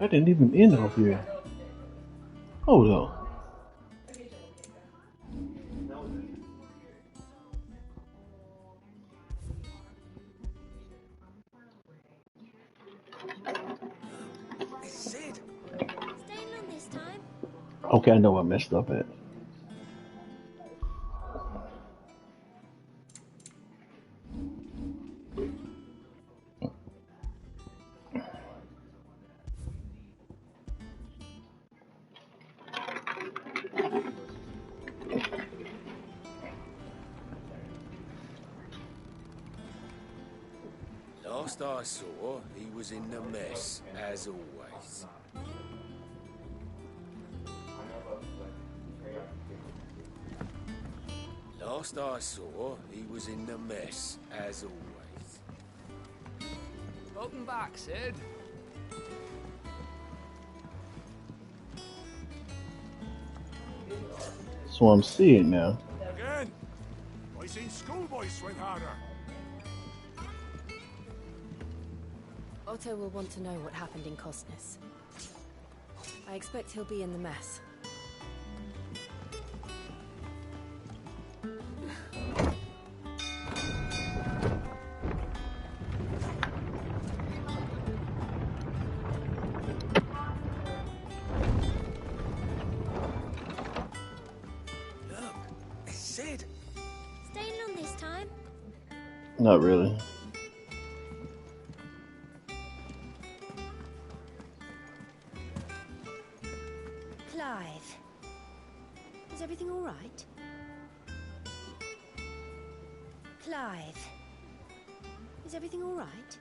I didn't even end off here. Hold on. Sid. Staying long this time? Okay, I know I messed up at. Last I saw, he was in the mess, as always. Last I saw, he was in the mess, as always. Welcome back, Sid. So I'm seeing now. Again? I seen schoolboys swing harder. Otto will want to know what happened in Costness. I expect he'll be in the mess. Look, it's Sid. Staying long this time? Not really. Clive. Is everything all right? Clive. Is everything all right?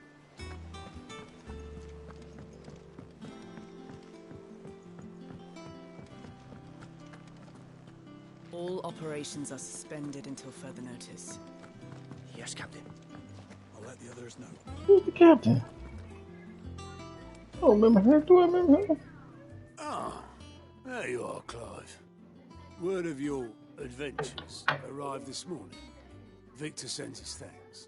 All operations are suspended until further notice. Yes, Captain. I'll let the others know. Who's the captain? I don't remember her. Do I remember her? Ah, there you are, Clive. Word of your adventures arrived this morning. Victor sends his thanks.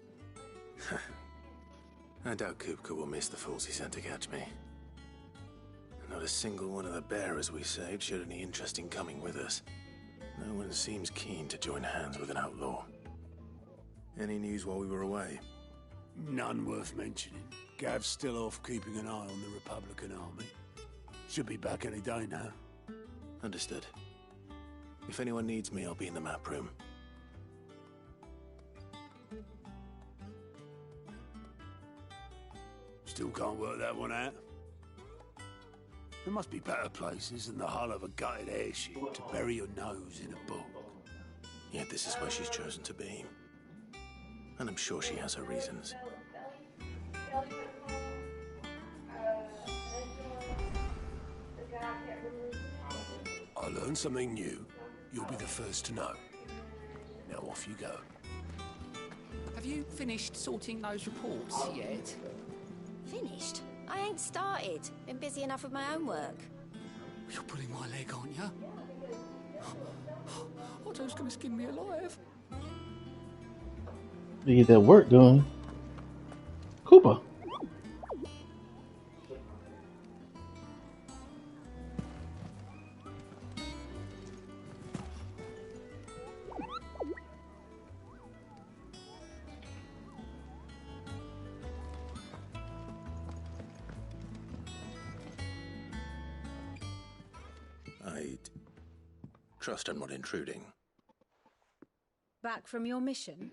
I doubt Kupka will miss the fools he sent to catch me. Not a single one of the bearers we saved showed any interest in coming with us. No one seems keen to join hands with an outlaw. Any news while we were away? None worth mentioning. Gav's still off keeping an eye on the Republican army. Should be back any day now. Understood. If anyone needs me, I'll be in the map room. Still can't work that one out. There must be better places than the hull of a gutted airship to bury your nose in a book. Yet this is where she's chosen to be. And I'm sure she has her reasons. I learn something new, you'll be the first to know. Now off you go. Have you finished sorting those reports yet? Finished? I ain't started. Been busy enough with my own work. You're pulling my leg, aren't you? Otto's gonna skin me alive. You get that work done. Cooper. I'd trust I'm not intruding. Back from your mission?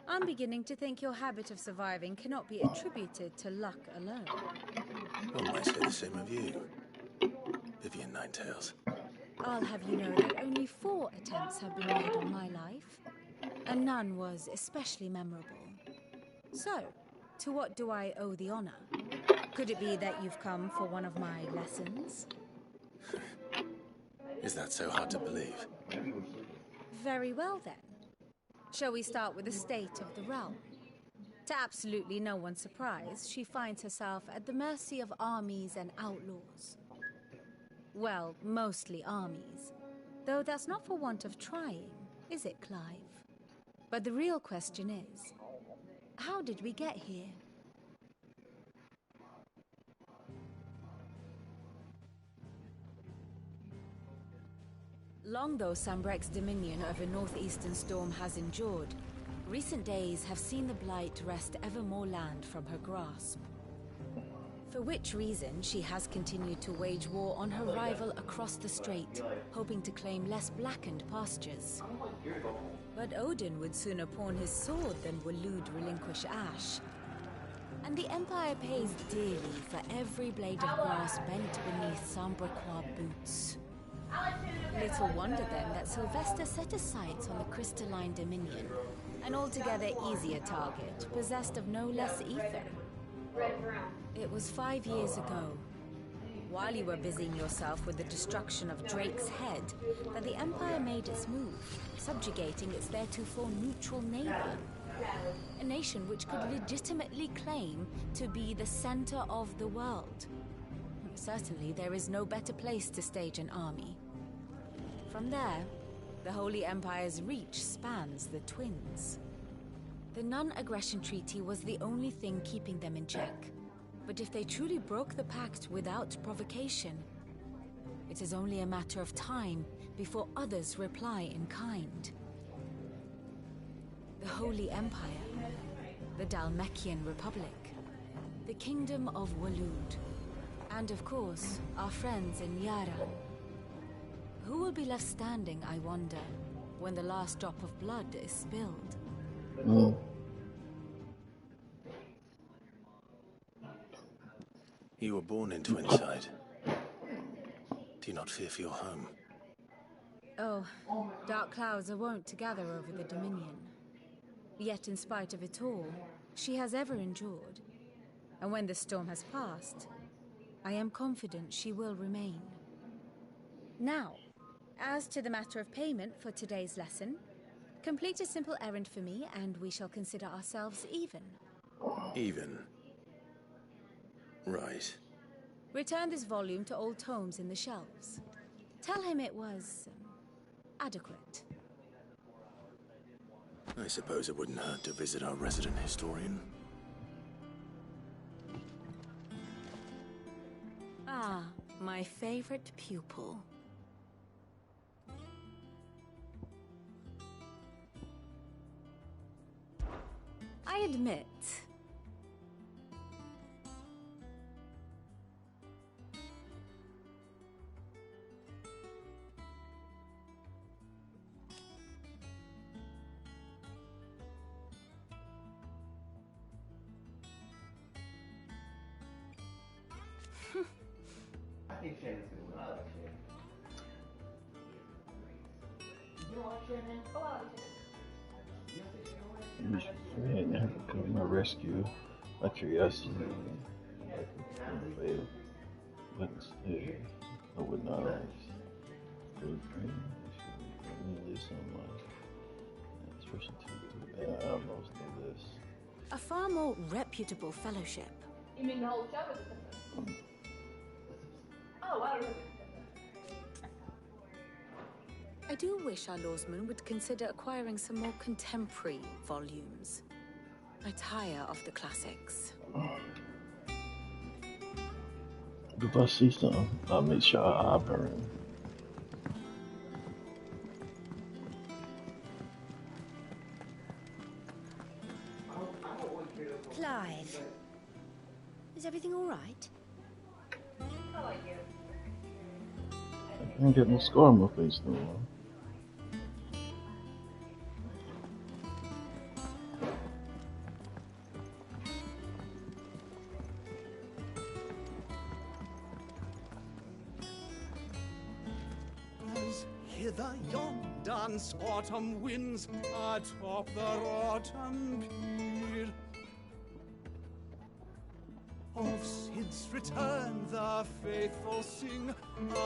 I'm beginning to think your habit of surviving cannot be attributed to luck alone. One might say the same of you, Vivian Ninetails. I'll have you know that only 4 attempts have been made on my life, and none was especially memorable. So, to what do I owe the honor? Could it be that you've come for one of my lessons? Is that so hard to believe? Very well then. Shall we start with the state of the realm? To absolutely no one's surprise, she finds herself at the mercy of armies and outlaws. Well, mostly armies. Though that's not for want of trying, is it, Clive? But the real question is, how did we get here? Long though Sambrek's dominion over northeastern Storm has endured, recent days have seen the Blight wrest ever more land from her grasp. For which reason she has continued to wage war on her rival across the strait, hoping to claim less blackened pastures. But Odin would sooner pawn his sword than Waloed relinquish Ash. And the Empire pays dearly for every blade of grass bent beneath Sambrequois boots. Little wonder then that Sylvester set his sights on the crystalline dominion, an altogether easier target, possessed of no less ether. It was 5 years ago, while you were busying yourself with the destruction of Drake's head, that the Empire made its move, subjugating its theretofore neutral neighbor. A nation which could legitimately claim to be the center of the world. Certainly, there is no better place to stage an army. From there, the Holy Empire's reach spans the Twins. The non-aggression treaty was the only thing keeping them in check. But if they truly broke the pact without provocation, it is only a matter of time before others reply in kind. The Holy Empire, the Dhalmekian Republic, the Kingdom of Waloed, and of course, our friends in Yara. Who will be left standing, I wonder, when the last drop of blood is spilled? You were born in Twinside. Do you not fear for your home? Oh, dark clouds are wont to gather over the Dominion. Yet in spite of it all, she has ever endured. And when the storm has passed, I am confident she will remain. Now, as to the matter of payment for today's lesson, complete a simple errand for me and we shall consider ourselves even. Even? Right. Return this volume to old tomes in the shelves. Tell him it was adequate. I suppose it wouldn't hurt to visit our resident historian. Ah, my favorite pupil. I admit, Man, never come my rescue. My curiosity, like a veil. But instead, I would not feel pain. This on my expression to the I almost know this. a far more reputable fellowship. You mean the whole show is different? Oh, I don't know. I do wish our lawsman would consider acquiring some more contemporary volumes. I tire of the classics. If I see something, I'll make sure I burn. Clive, is everything all right? I can't get no scar on my face no more. Hither yon dance autumn winds atop the rotten pier. Of Sid's return the faithful sing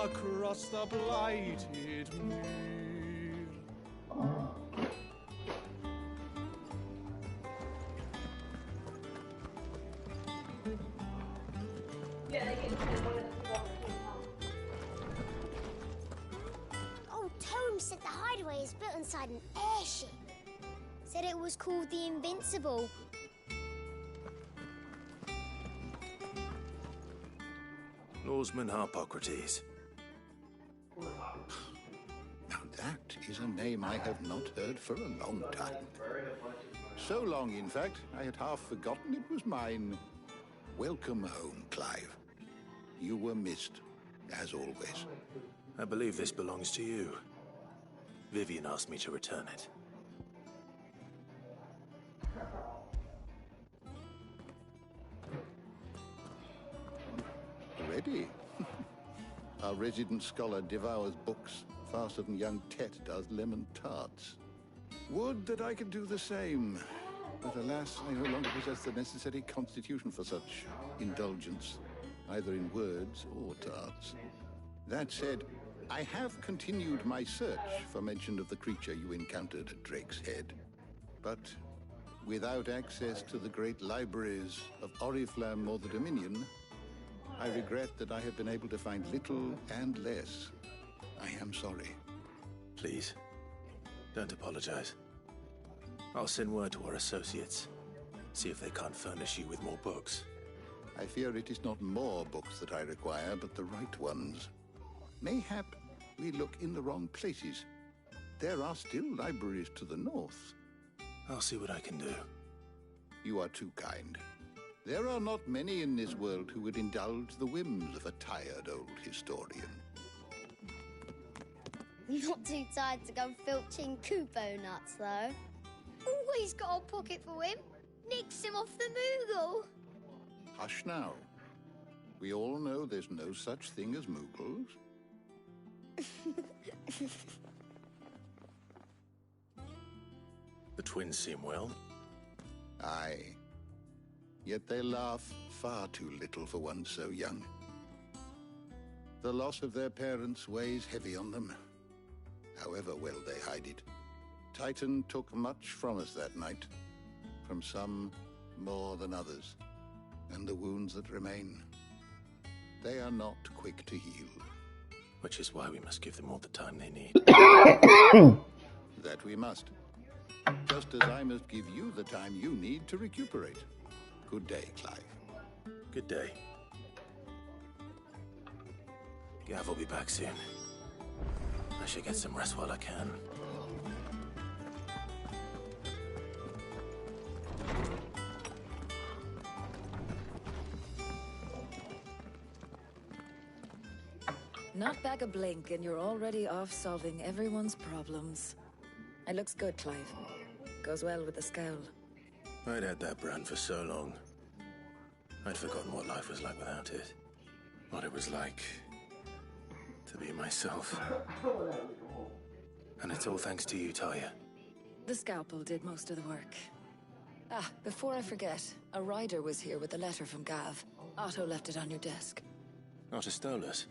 across the blighted mere. Old Tome said the hideaway is built inside an airship. Said it was called the Invincible. Lawsman Harpocrates. That is a name I have not heard for a long time. So long, in fact, I had half forgotten it was mine. Welcome home, Clive. You were missed, as always. I believe this belongs to you. Vivian asked me to return it. Ready? Our resident scholar devours books faster than young Tet does lemon tarts. Would that I could do the same. But alas, I no longer possess the necessary constitution for such indulgence, either in words or tarts. That said, I have continued my search for mention of the creature you encountered at Drake's Head. But without access to the great libraries of Oriflamme or the Dominion, I regret that I have been able to find little and less. I am sorry. Please, don't apologize. I'll send word to our associates. See if they can't furnish you with more books. I fear it is not more books that I require, but the right ones. Mayhap we look in the wrong places. There are still libraries to the north. I'll see what I can do. You are too kind. There are not many in this world who would indulge the whims of a tired old historian. Not too tired to go filching Kupo nuts, though. Always got a pocket for him. Nicks him off the Moogle. Hush now. We all know there's no such thing as Moogles. The twins seem well. Aye. Yet they laugh far too little for one so young. The loss of their parents weighs heavy on them, however well they hide it. Titan took much from us that night, from some more than others, and the wounds that remain, they are not quick to heal. Which is why we must give them all the time they need. That we must. Just as I must give you the time you need to recuperate. Good day, Clive. Good day. Gav will be back soon. I should get some rest while I can. Not back a blink and you're already off solving everyone's problems. It looks good, Clive. Goes well with the scowl. I'd had that brand for so long. I'd forgotten what life was like without it. What it was like to be myself. And it's all thanks to you, Talia. The scalpel did most of the work. Ah, before I forget, a rider was here with a letter from Gav. Otto left it on your desk. Otto stole us.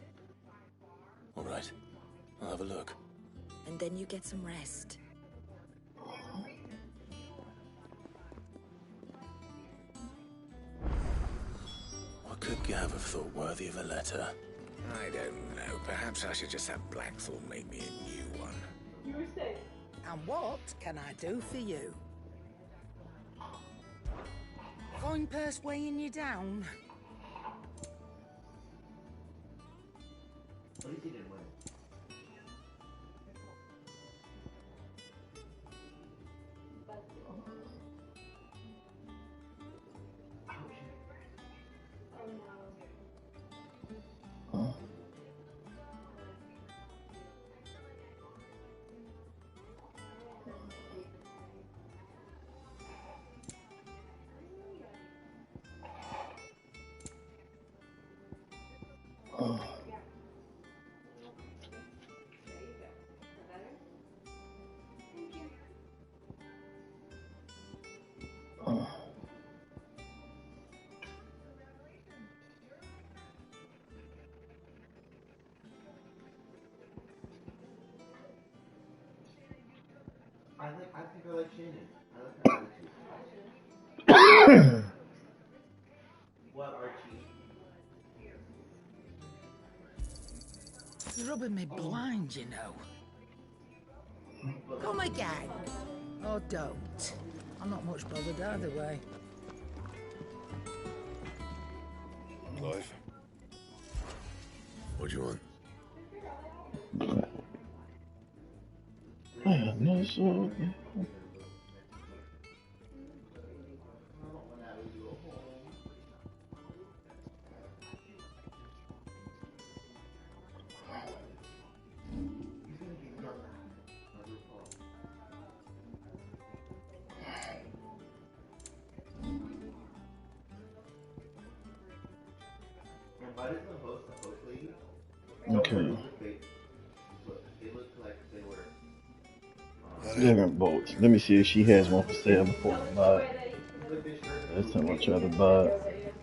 All right, I'll have a look. And then you get some rest. What could Gav have thought worthy of a letter? I don't know. Perhaps I should just have Blackthorn make me a new one. You were safe. And what can I do for you? Coin purse weighing you down? What is he doing? I think I like Shannon. I like her attitude. What, Archie? It's rubbing me blind, you know. Come again. Or don't. I'm not much bothered either way. Clive? What do you want? Yeah, no, so. Okay. Different boats. Let me see if she has one for sale before I buy it. Last time I tried to buy it.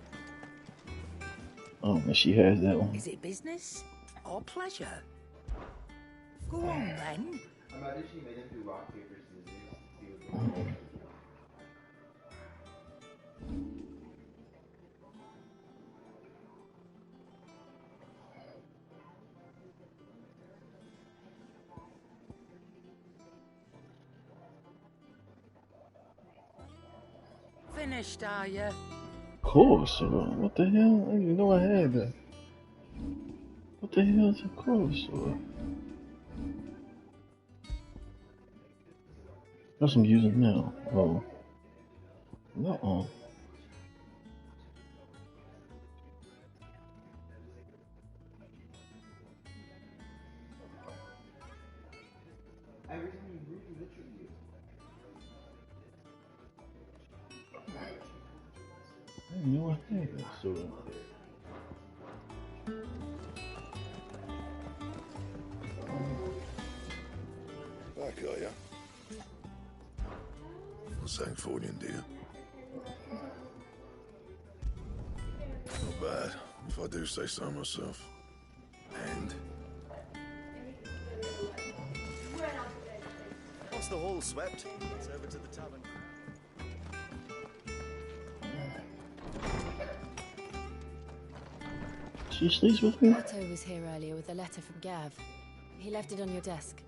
Oh, and she has that one. Is it business or pleasure? Go on then. Finished, are you? Of course. What the hell? I didn't even know I had that. What the hell is a course? That's what I'm using now. Oh. No. I didn't know I had that sword. Back, are ya? Sancfordian, do you? Not bad, if I do say so myself. And? Once the hall swept, it's over to the tavern. She sleeps with me? Otto was here earlier with a letter from Gav. He left it on your desk.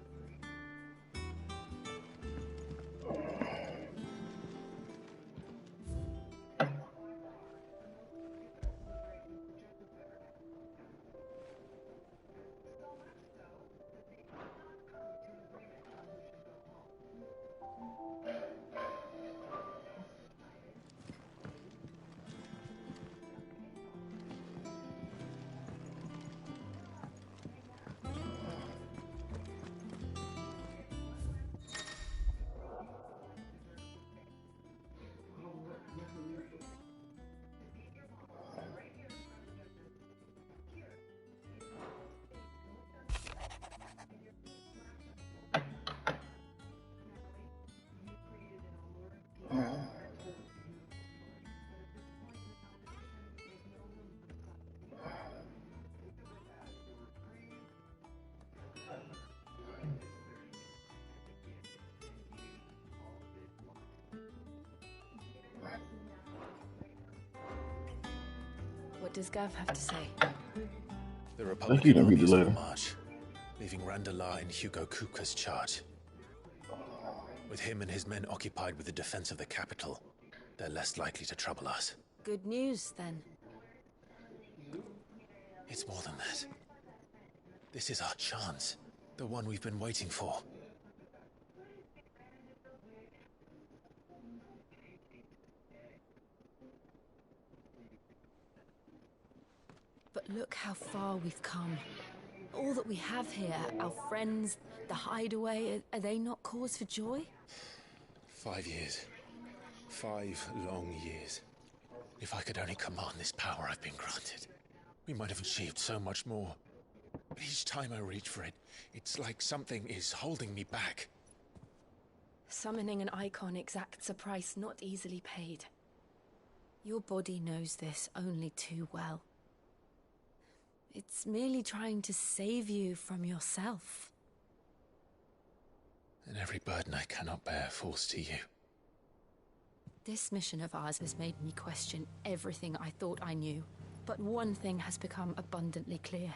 What does Gav have to say? The you Republican can read army the is on letter. the march, leaving Randalar in Hugo Kuka's charge. With him and his men occupied with the defense of the capital, they're less likely to trouble us. Good news, then. It's more than that. This is our chance, the one we've been waiting for. But look how far we've come. All that we have here, our friends, the hideaway, are they not cause for joy? 5 years. 5 long years. If I could only command this power I've been granted, we might have achieved so much more. But each time I reach for it, it's like something is holding me back. Summoning an icon exacts a price not easily paid. Your body knows this only too well. It's merely trying to save you from yourself. And every burden I cannot bear falls to you. This mission of ours has made me question everything I thought I knew. But one thing has become abundantly clear.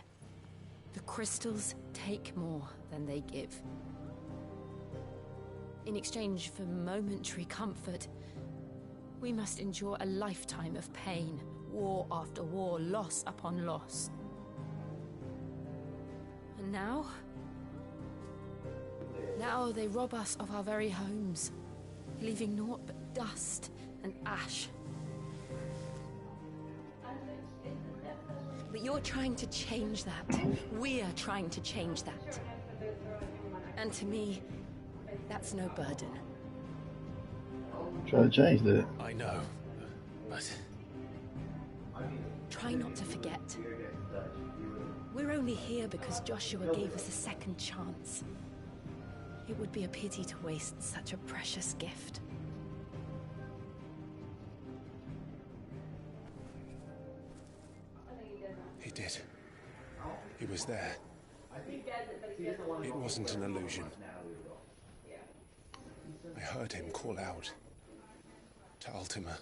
The crystals take more than they give. In exchange for momentary comfort, we must endure a lifetime of pain, war after war, loss upon loss. And now Now they rob us of our very homes, leaving naught but dust and ash. But you're trying to change that. We're trying to change that. And to me, that's no burden. Try to change that. I know, but... Try not to forget. We're only here because Joshua gave us a second chance. It would be a pity to waste such a precious gift. He did. He was there. It wasn't an illusion. I heard him call out to Ultima.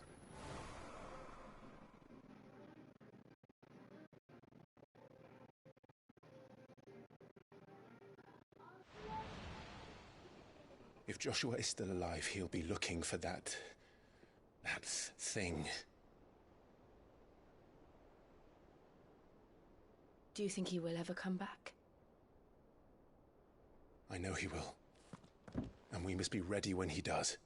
If Joshua is still alive, he'll be looking for that thing. Do you think he will ever come back? I know he will. And we must be ready when he does.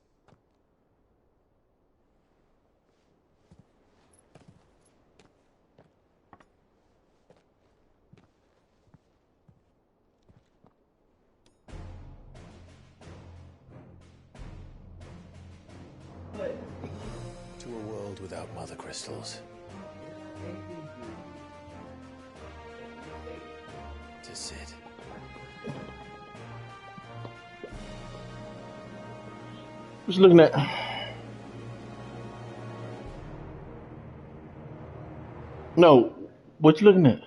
To a world without mother crystals. To Sid. What's looking at? No, what you looking at?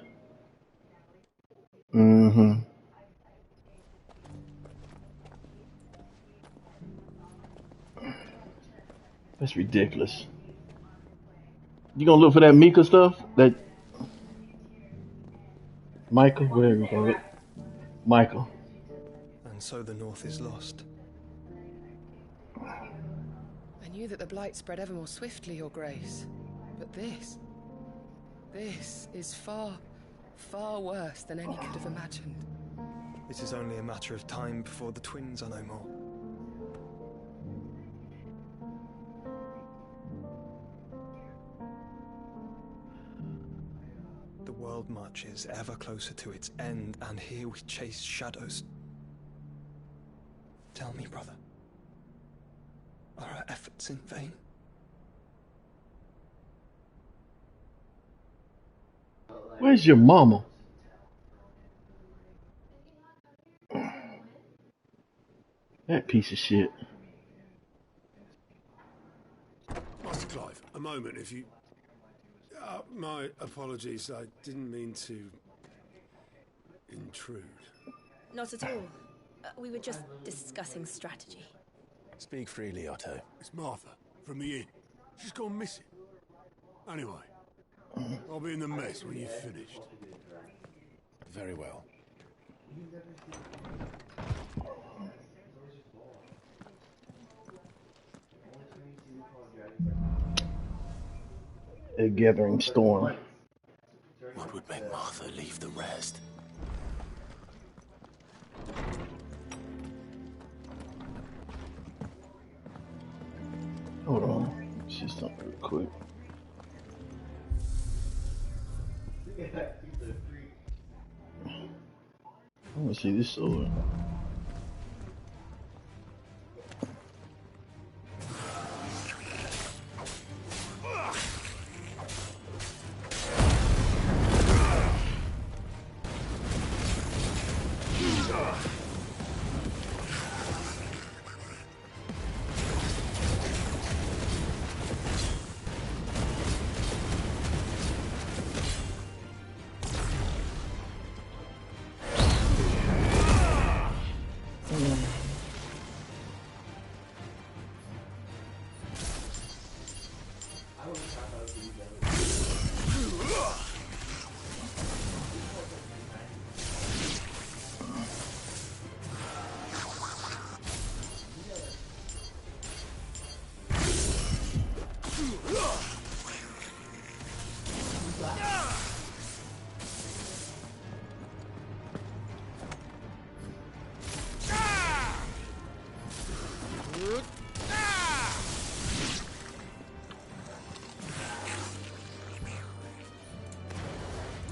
Mm-hmm. That's ridiculous. You gonna look for that Mika stuff? That Michael, whatever you call it. Michael. And so the North is lost. I knew that the Blight spread ever more swiftly, Your Grace. But this is far, far worse than any could have imagined. It is only a matter of time before the twins are no more. The world marches ever closer to its end, and here we chase shadows. Tell me, brother, are our efforts in vain? Where's your mama? That piece of shit. Master Clive, a moment, if you... my apologies, I didn't mean to... intrude. Not at all. We were just discussing strategy. Speak freely, Otto. It's Martha, from the inn. She's gone missing. Anyway, I'll be in the mess when you've finished. Very well. A gathering storm. What would make Martha leave the rest? Hold on. Let's see something real quick. I want to see this sword.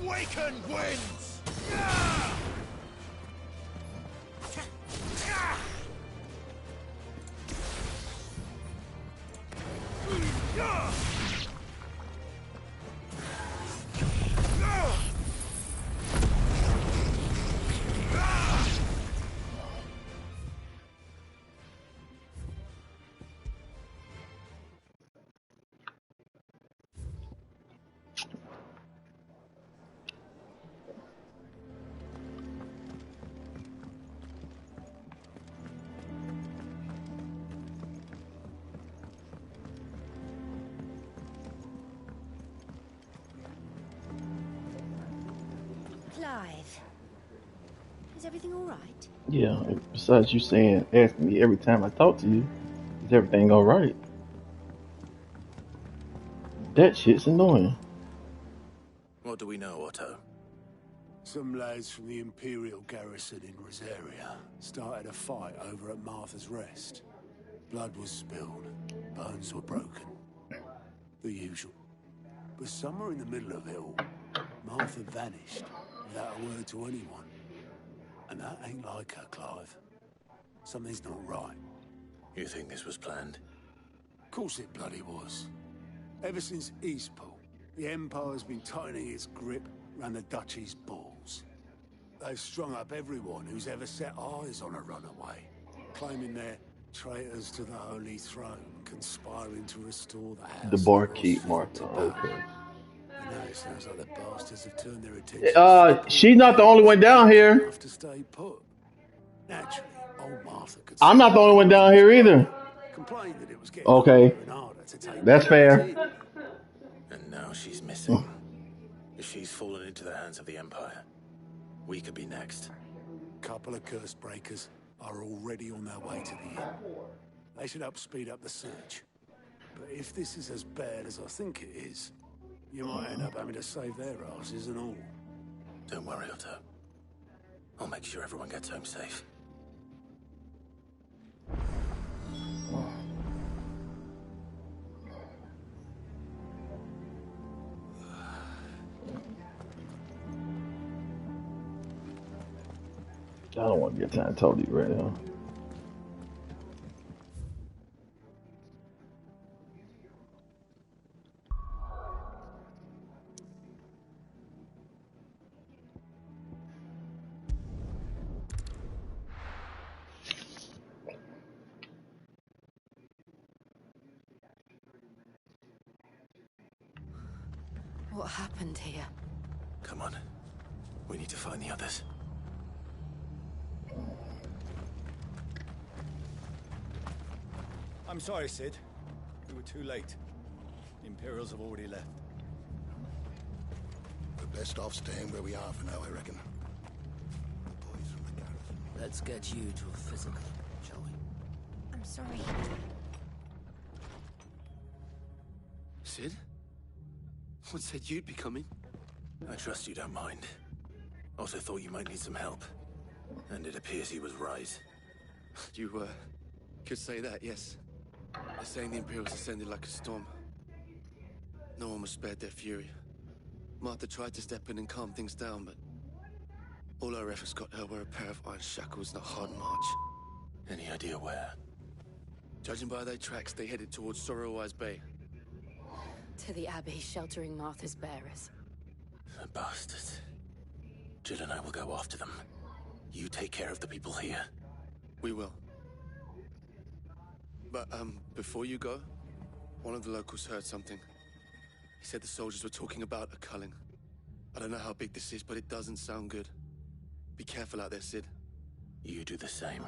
Awaken winds! Clive, is everything all right? Yeah, besides you asking me every time I talk to you, is everything alright? That shit's annoying. What do we know, Otto? Some lads from the Imperial garrison in Rosaria started a fight over at Martha's Rest. Blood was spilled, bones were broken. The usual. But somewhere in the middle of it all, Martha vanished without a word to anyone. And that ain't like her, Clive. Something's not right. You think this was planned? Of course it bloody was. Ever since Eastpool, the Empire's been tightening its grip round the Duchy's balls. They've strung up everyone who's ever set eyes on a runaway, claiming they're traitors to the Holy Throne, conspiring to restore the house. The barkeep, Martha. Okay. And now it sounds like the bastards have turned their attention. She's not the only one down here. To stay put. Naturally, old Martha could. I'm not the only one down here either. Complained that it was getting Okay, harder and harder to take. that's fair. And now she's missing. If she's fallen into the hands of the Empire, we could be next. Couple of curse breakers are already on their way to the inn. They should help speed up the search. But if this is as bad as I think it is, you might end up having to save their asses and all. Don't worry, Otto. I'll make sure everyone gets home safe. I don't want to get time to talk to you right now. What happened here? Come on. We need to find the others. I'm sorry, Sid. We were too late. The Imperials have already left. We're best off staying where we are for now, I reckon. Boys from the garrison. Let's get you to a physical, shall we? I'm sorry. Sid? What said you'd be coming? I trust you don't mind. Also thought you might need some help. And it appears he was right. You, could say that, yes. They're saying the Imperials ascended like a storm. No one was spared their fury. Martha tried to step in and calm things down, but all our efforts got her were a pair of iron shackles and a hard march. Any idea where? Judging by their tracks, they headed towards Sorrowwise Bay. To the Abbey, sheltering Martha's bearers. The bastards. Jill and I will go after them. You take care of the people here. We will. But, before you go, one of the locals heard something. He said the soldiers were talking about a culling. I don't know how big this is, but it doesn't sound good. Be careful out there, Sid. You do the same.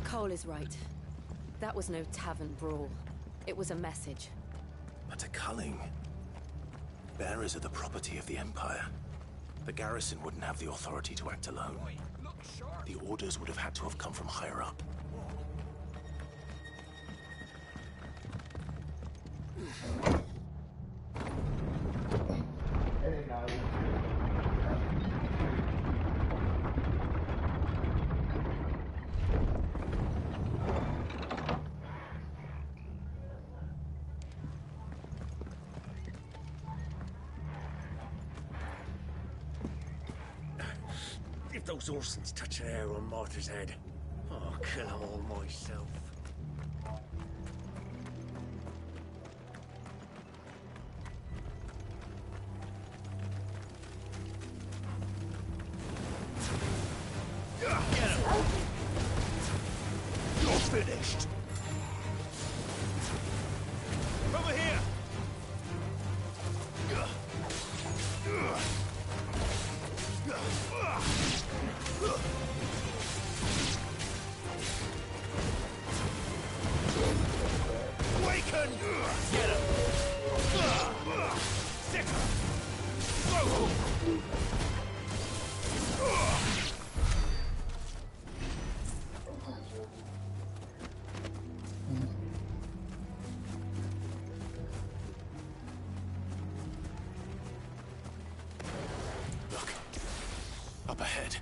Cole is right. That was no tavern brawl. It was a message. But a culling. Bearers are the property of the Empire. The garrison wouldn't have the authority to act alone. The orders would have had to have come from higher up. If those Orsons touch an hair on Martha's head, I'll kill them all myself. Get him! You're finished! Over here! Awaken! Get him! Sicker! Go! Look. Up ahead.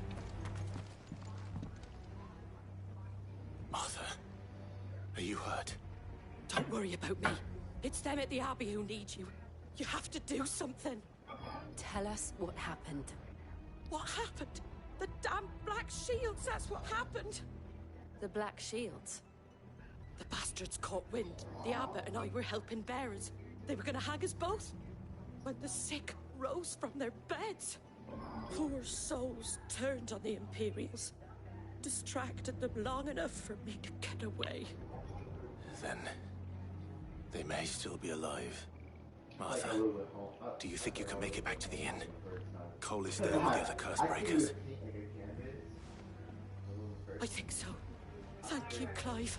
Martha, are you hurt? Don't worry about me. It's them at the Abbey who need you. You have to do something. Tell us what happened. What happened? The damn Black Shields, that's what happened. The Black Shields? The bastards caught wind. The Abbot and I were helping bearers. They were gonna hang us both. When the sick rose from their beds, poor souls turned on the Imperials. Distracted them long enough for me to get away. Then they may still be alive. Martha, do you think you can make it back to the inn? Cole is there with the other curse breakers. I think so. Thank you, Clive.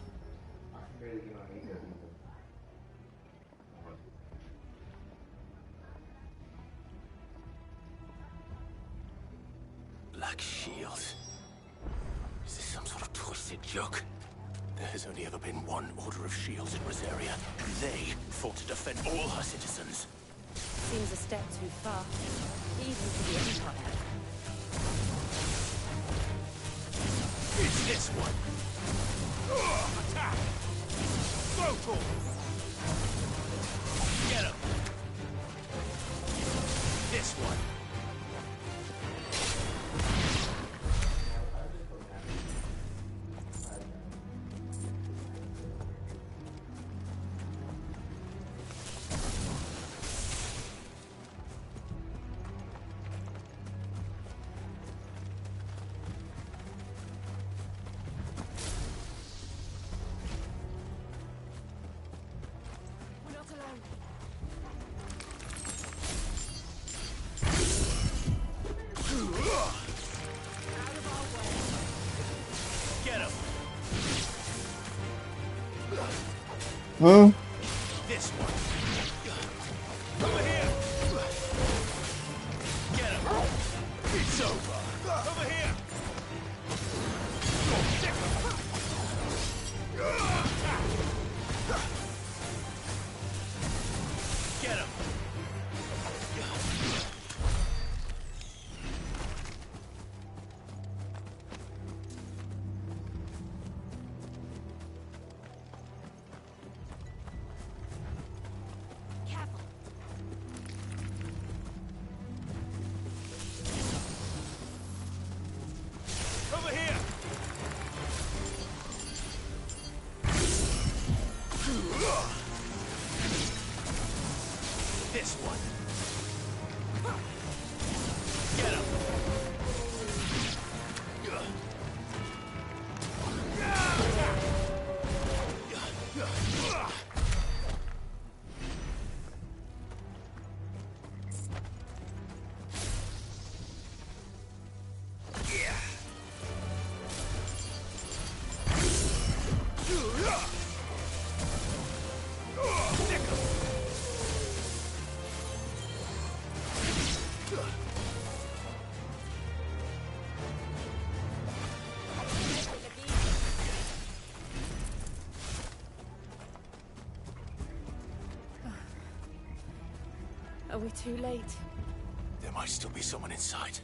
Black Shield. Is this some sort of twisted joke? There has only ever been one Order of Shields in Rosaria, and they fought to defend all her citizens. Seems a step too far, even for the Empire. It's this one! Attack! Brutal! Get him! This one! Huh? This one. Over here. Get him. It's over. Over here. Get him. Over here! This one. Get him! Are we too late? There might still be someone inside.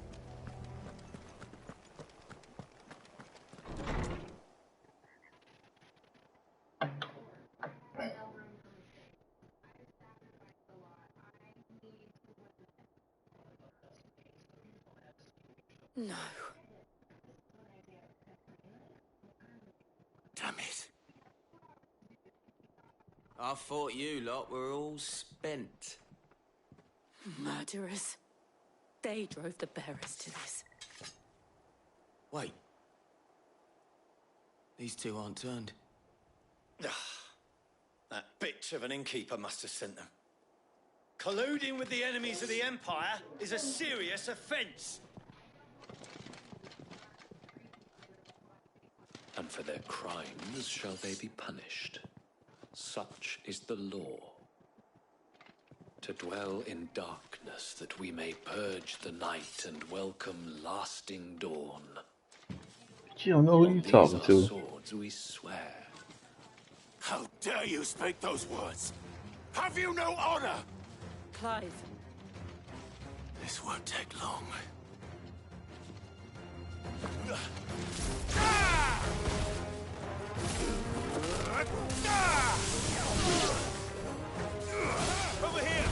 No. I thought you lot were all spent. Murderers. They drove the bearers to this. Wait. These two aren't turned. That bitch of an innkeeper must have sent them. Colluding with the enemies of the Empire is a serious offence. And for their crimes shall they be punished. Such is the law. To dwell in darkness that we may purge the night and welcome lasting dawn. But you don't know who you talking to. Swords we swear. How dare you speak those words? Have you no honor? Clive. This won't take long. Over here!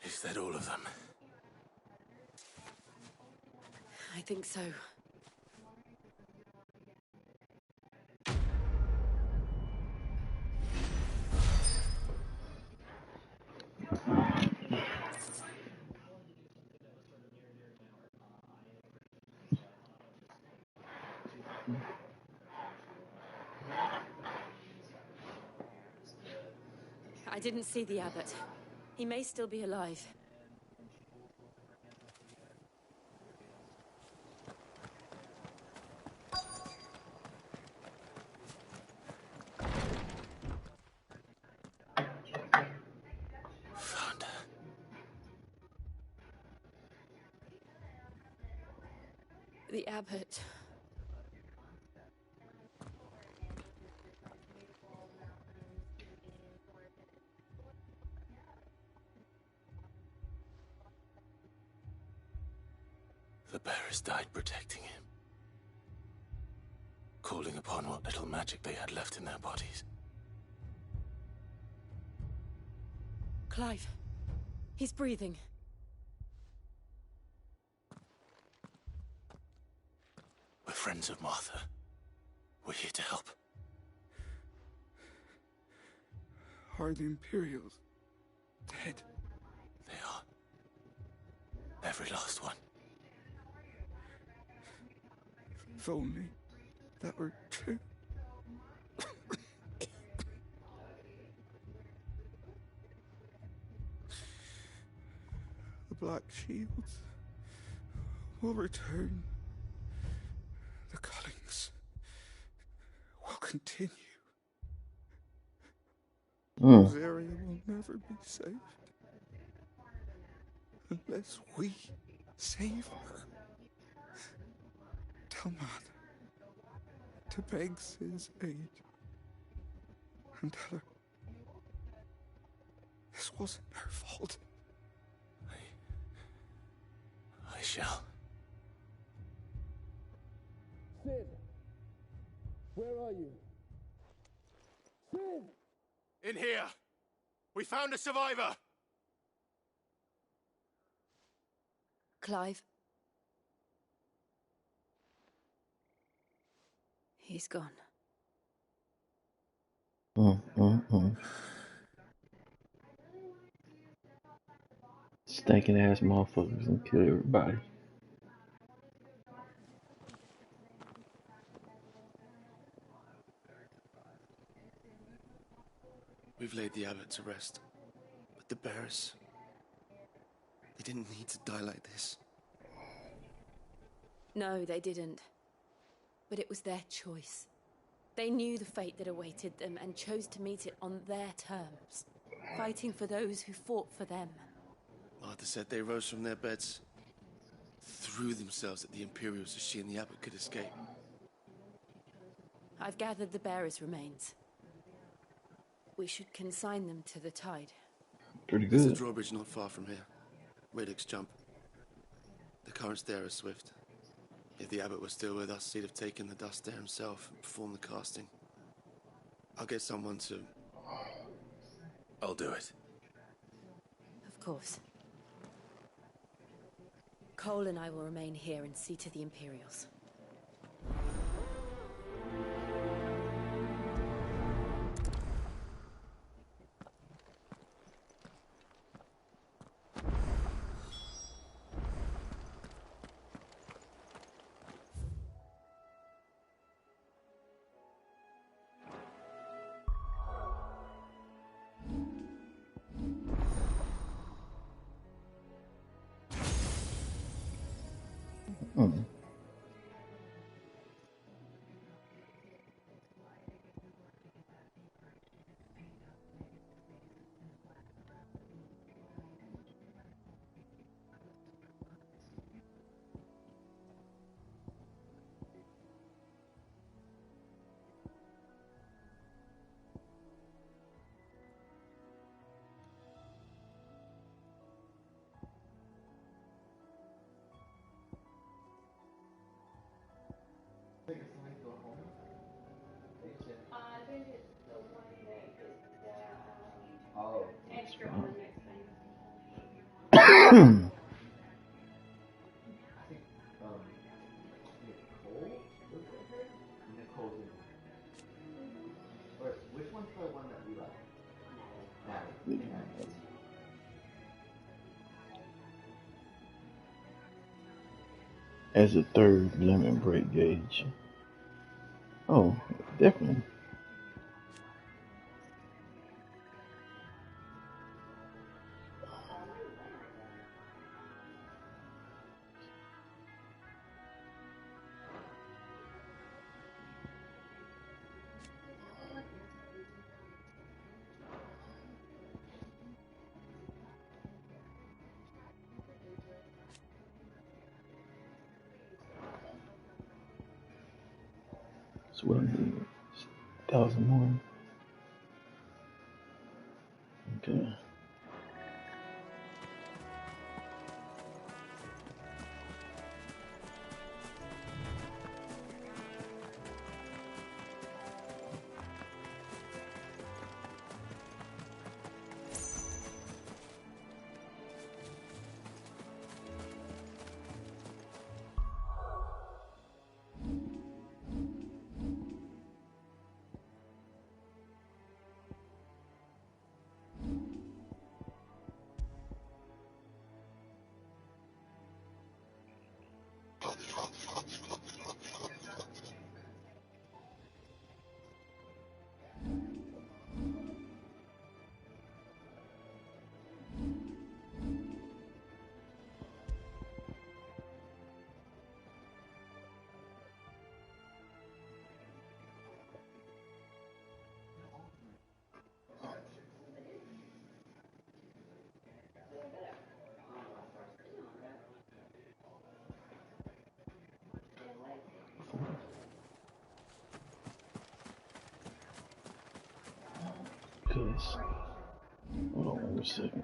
Is that all of them? I think so. I didn't see the abbot. He may still be alive. Found her. The abbot. The bearers died protecting him. Calling upon what little magic they had left in their bodies. Clive. He's breathing. We're friends of Martha. We're here to help. Are the Imperials dead? They are. Every last one. If only that were true. The Black Shields will return. The cullings will continue. Rosaria will never be saved unless we save her. Tell Mother to beg Sid's aid and tell her this wasn't her fault. I shall. Sid! Where are you? Sid! In here! We found a survivor! Clive. He's gone. Stinking ass motherfuckers and kill everybody. We've laid the abbot to rest, but the bearers, He didn't need to die like this. No, they didn't. But it was their choice. They knew the fate that awaited them and chose to meet it on their terms, fighting for those who fought for them. Martha said they rose from their beds, threw themselves at the Imperials so she and the Abbot could escape. I've gathered the bearers' remains. We should consign them to the tide. Pretty There's a good. drawbridge not far from here. Radix jump. The currents there are swift. If the Abbot was still with us, he'd have taken the dust there himself and performed the casting. I'll get someone to... I'll do it. Of course. Cole and I will remain here and see to the Imperials. Hmm. As a third limit break gauge. Oh, definitely. That's what I need. 1,000 more. Okay. Cause, hold on 1 second.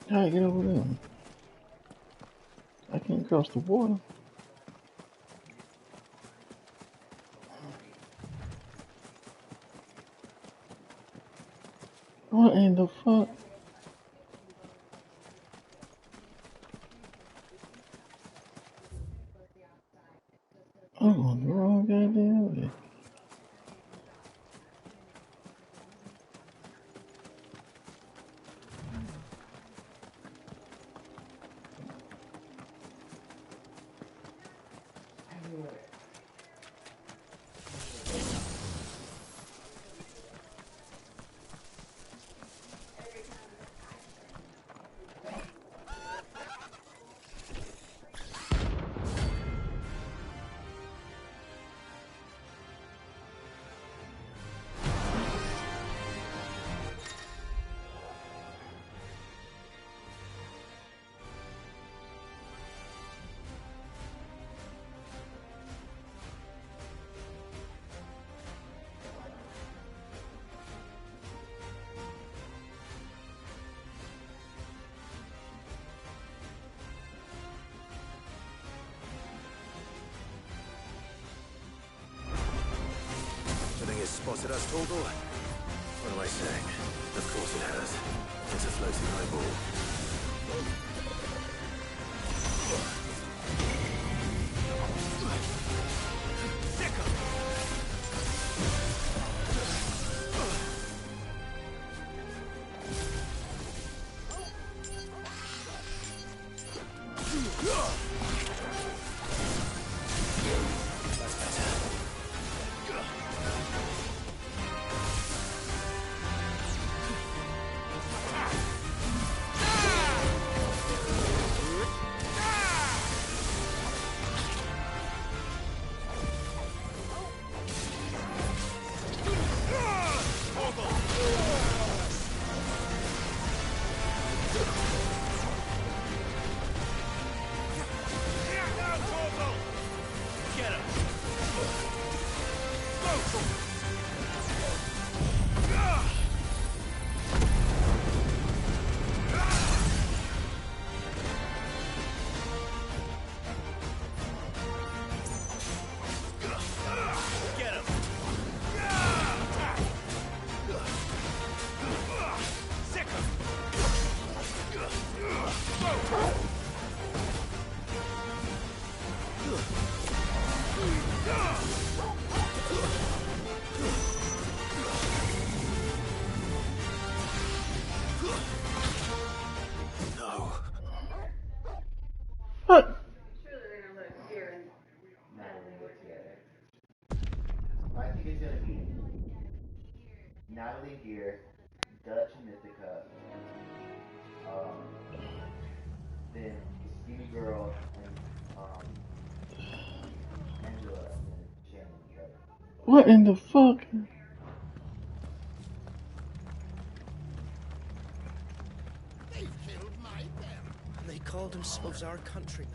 How I get over there? I can't cross the water. What in the fuck? I'm on the wrong goddamn way. spotted us, Torgal? What am I saying? Of course it has. It's a floating eyeball. I think it's gonna be Natalie here, Dutch and Mythica, then the skinny girl and Angela, and then Shannon, right? What in the fuck? They've killed my bear. And they called themselves our countrymen.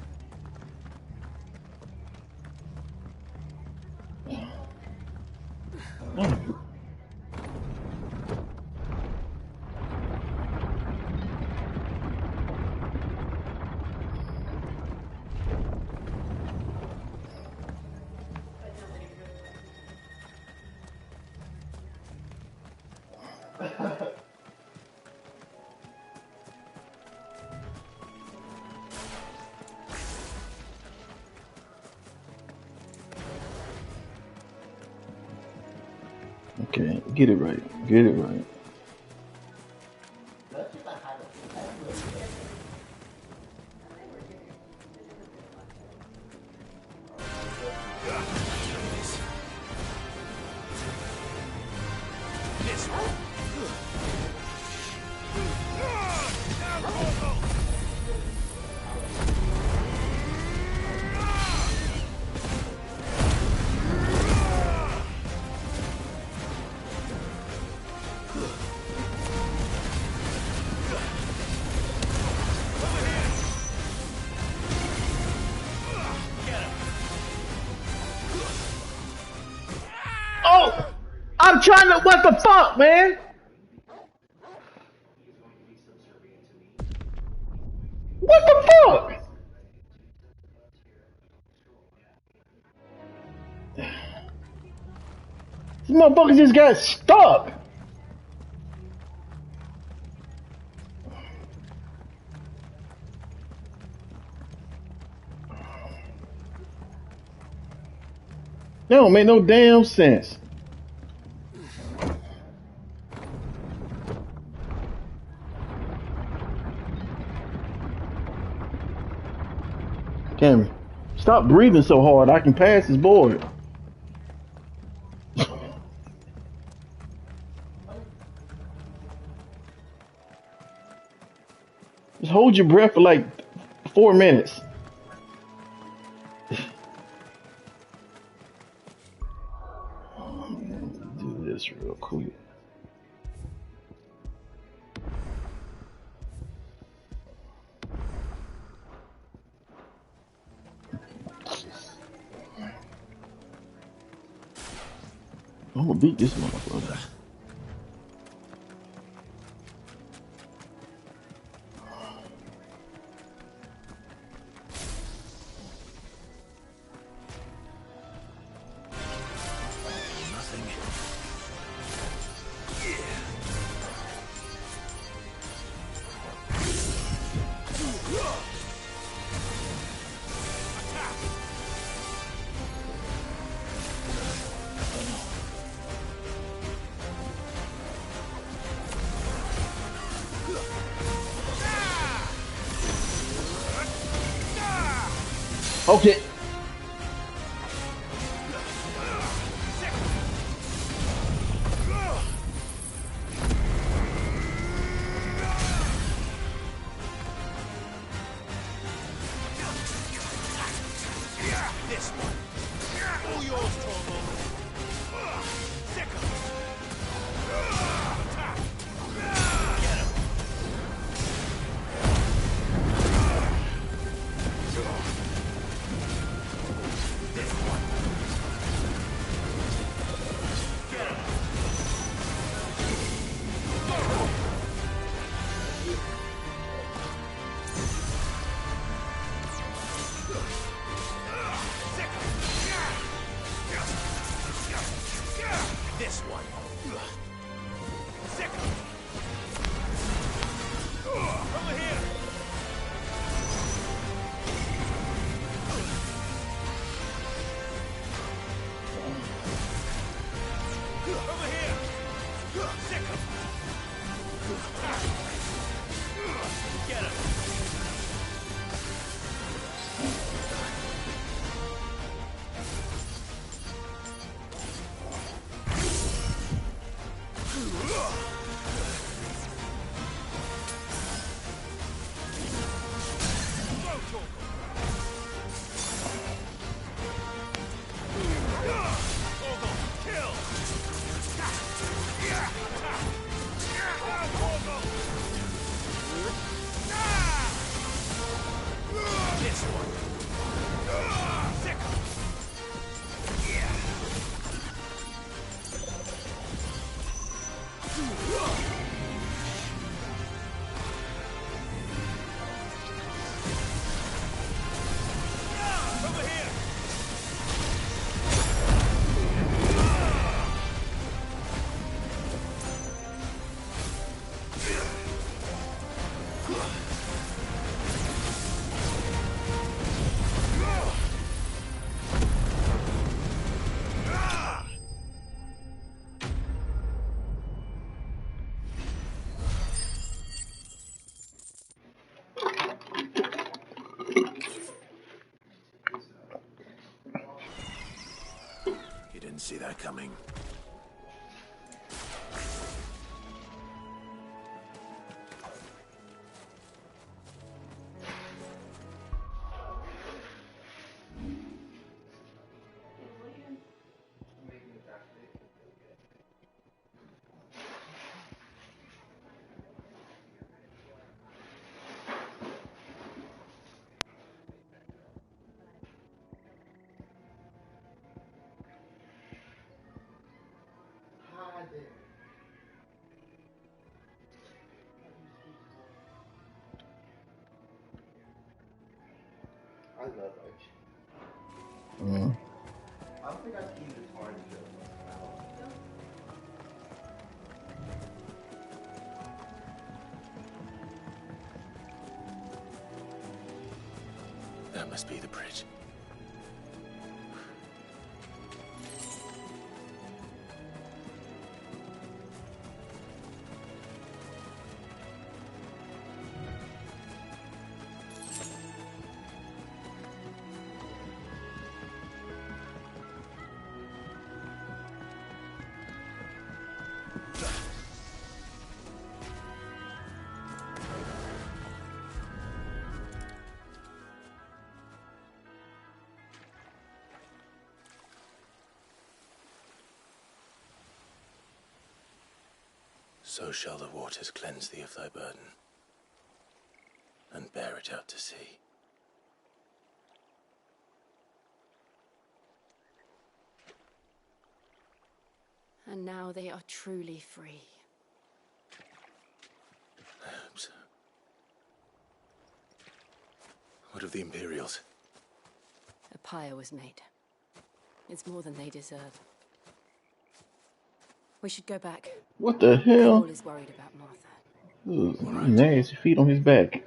Okay, get it right. Get it right. Oh! I'm trying to. What the fuck, man? What the fuck? These motherfuckers just got stuck. That don't make no damn sense. Cameron, stop breathing so hard. I can pass this board. Just hold your breath for like 4 minutes. Do this real quick. I'm gonna beat this motherfucker. Okay. This one. All yours, Torval. Second. Attack. Get him. This one. Get him. This one. Second. Over here. Over here. Second. Get him. This one. Second. Over here. You didn't see that coming. I love Archie. Mm. I don't think I've seen this hard show. That must be the bridge. So shall the waters cleanse thee of thy burden, and bear it out to sea. And now they are truly free. I hope so. What of the Imperials? A pyre was made. It's more than they deserve. We should go back. What the hell? Cole is worried about Martha. Ooh, nasty feet on his back.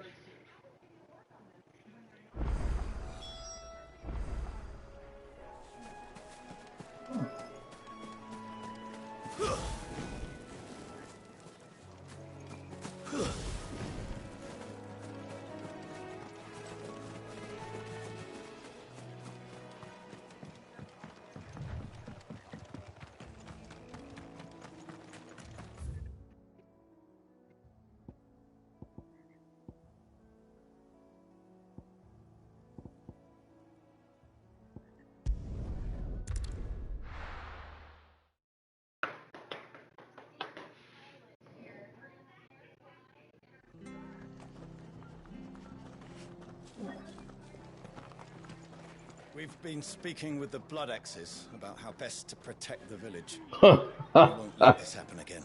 We've been speaking with the Blood X's about how best to protect the village. We won't let this happen again.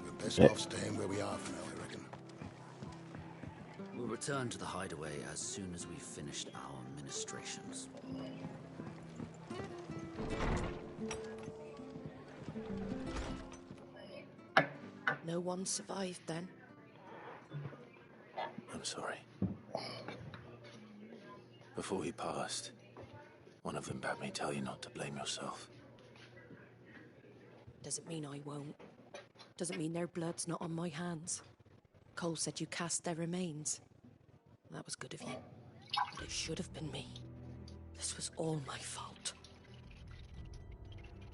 We're best off staying where we are for now, I reckon. We'll return to the hideaway as soon as we've finished our ministrations. No one survived then? I'm sorry. Before he passed, one of them bade me tell you not to blame yourself. Doesn't mean I won't. Doesn't mean their blood's not on my hands. Cole said you cast their remains. That was good of you. But it should have been me. This was all my fault.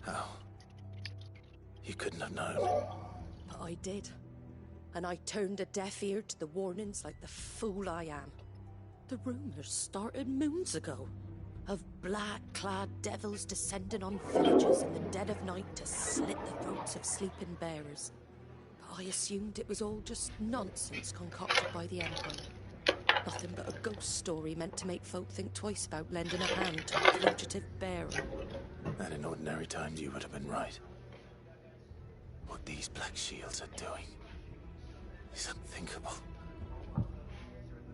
How? You couldn't have known. But I did. And I turned a deaf ear to the warnings like the fool I am. The rumors started moons ago. Of black-clad devils descending on villages in the dead of night to slit the throats of sleeping bearers. But I assumed it was all just nonsense concocted by the Empire. Nothing but a ghost story meant to make folk think twice about lending a hand to a fugitive bearer. And in ordinary times you would have been right. What these Black Shields are doing is unthinkable.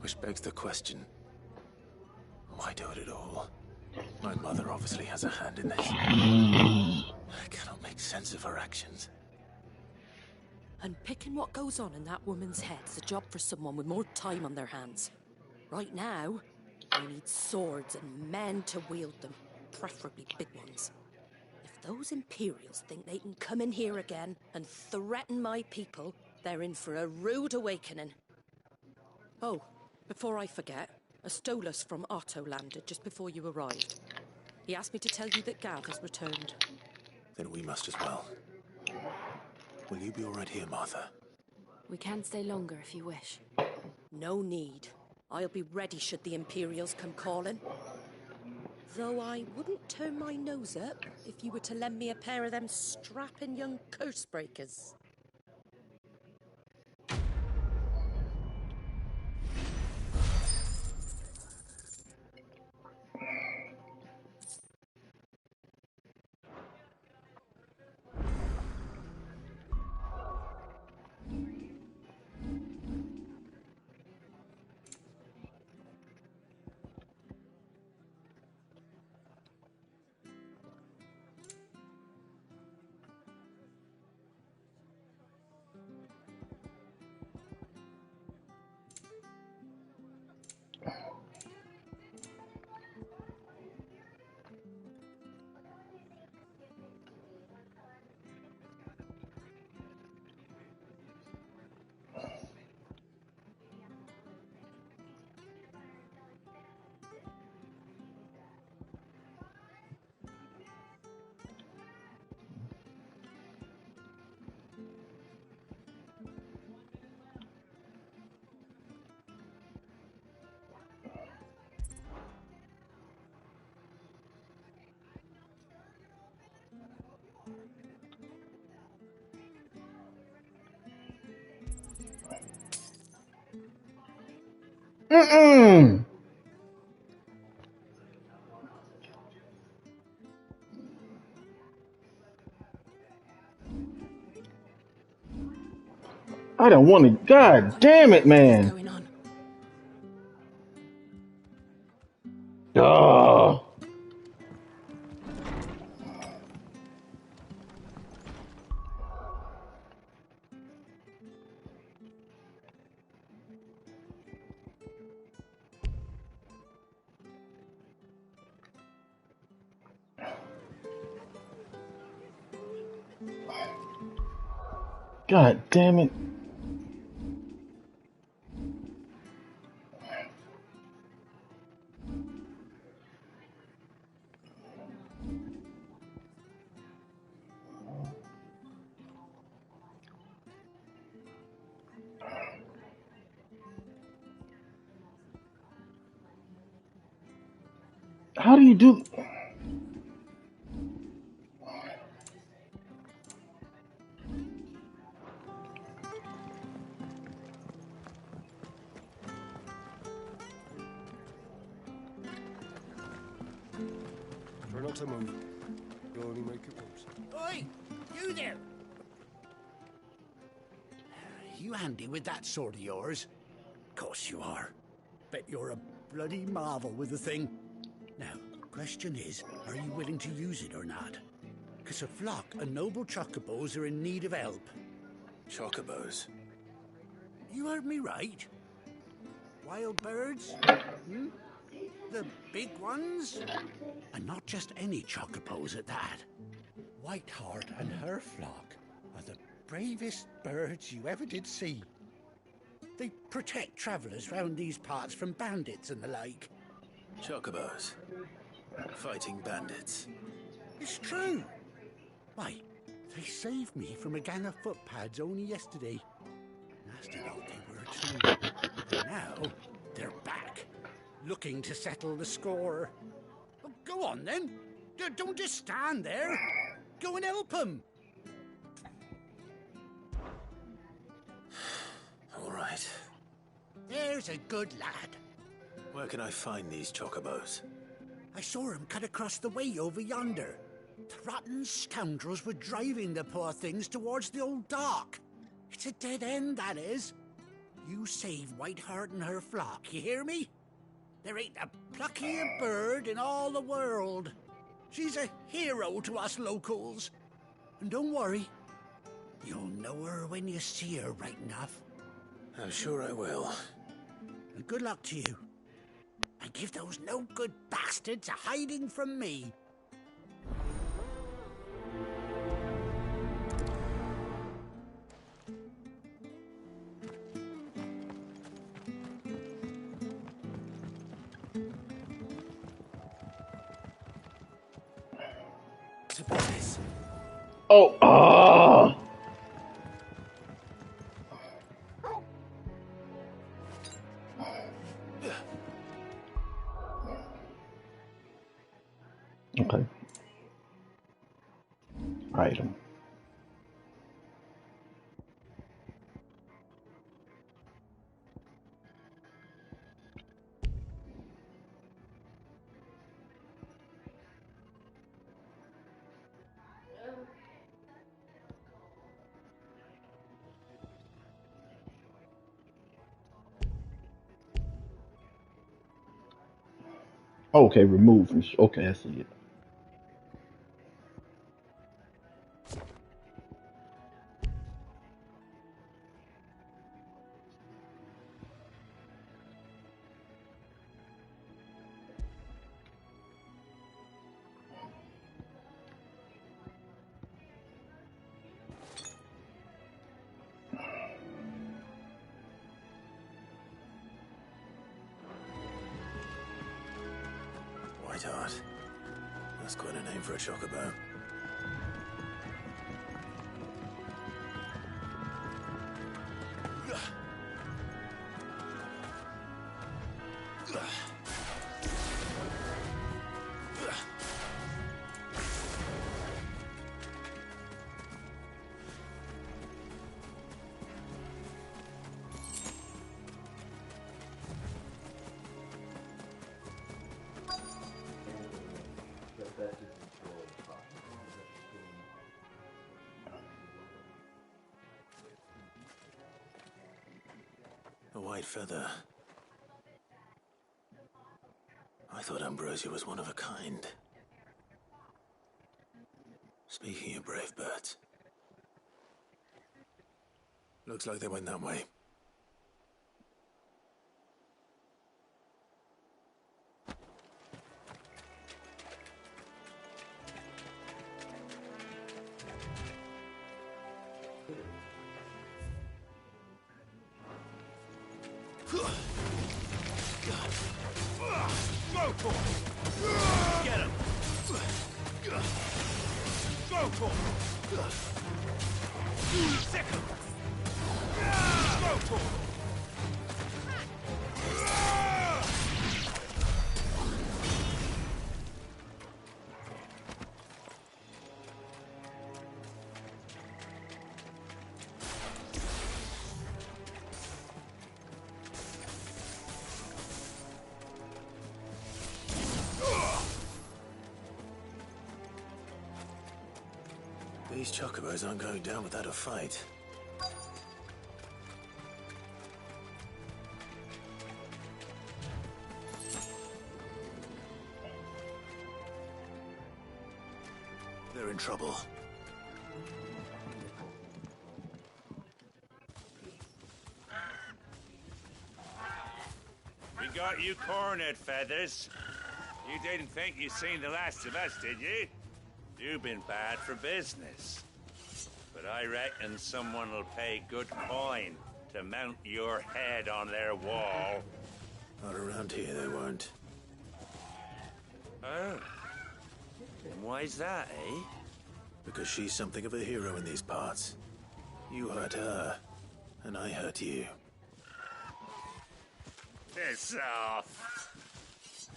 Which begs the question, why do it at all? My mother obviously has a hand in this. I cannot make sense of her actions. Unpicking what goes on in that woman's head is a job for someone with more time on their hands. Right now, I need swords and men to wield them, preferably big ones. If those Imperials think they can come in here again and threaten my people, they're in for a rude awakening. Oh, before I forget, a Stolas from Otto landed just before you arrived. He asked me to tell you that Gav has returned. Then we must as well. Will you be all right here, Martha? We can stay longer if you wish. No need. I'll be ready should the Imperials come calling. Though I wouldn't turn my nose up if you were to lend me a pair of them strapping young curse breakers. Mm-mm. I don't want to. God damn it, man. Oh. God damn it. How do you do? not to move. You'll only make it worse. Oi! You there! You handy with that sword of yours? Course you are. Bet you're a bloody marvel with the thing. Now, question is, are you willing to use it or not? 'Cause a flock of noble chocobos are in need of help. Chocobos? You heard me right. Wild birds? Hmm? The big ones? And not just any chocobos at that. Whiteheart and her flock are the bravest birds you ever did see. They protect travellers round these parts from bandits and the like. Chocobos? Fighting bandits? It's true. Why, they saved me from a gang of footpads only yesterday. Nasty lot they were too. And now, they're back, looking to settle the score. Well, go on then. Don't just stand there. Go and help them. All right. There's a good lad. Where can I find these chocobos? I saw him cut across the way over yonder. The rotten scoundrels were driving the poor things towards the old dock. It's a dead end, that is. You save Whiteheart and her flock, you hear me? There ain't a pluckier bird in all the world. She's a hero to us locals. And don't worry, you'll know her when you see her right enough. I'm sure I will. And good luck to you. And give those no-good bastards a hiding from me. Oh, ah! Okay. Item. Okay, remove. Okay, I see it. Whiteheart. That's quite a name for a chocobo. A white feather. I thought Ambrosia was one of a kind. Speaking of brave birds, looks like they went that way. Go for it! Get him! Go for it! Sick him! Go for it! These chocobos aren't going down without a fight. They're in trouble. We got you cornered, Feathers. You didn't think you'd seen the last of us, did you? You've been bad for business. But I reckon someone will pay good coin to mount your head on their wall. Not around here, they won't. Oh. And why's that, eh? Because she's something of a hero in these parts. You hurt her, and I hurt you. Piss off.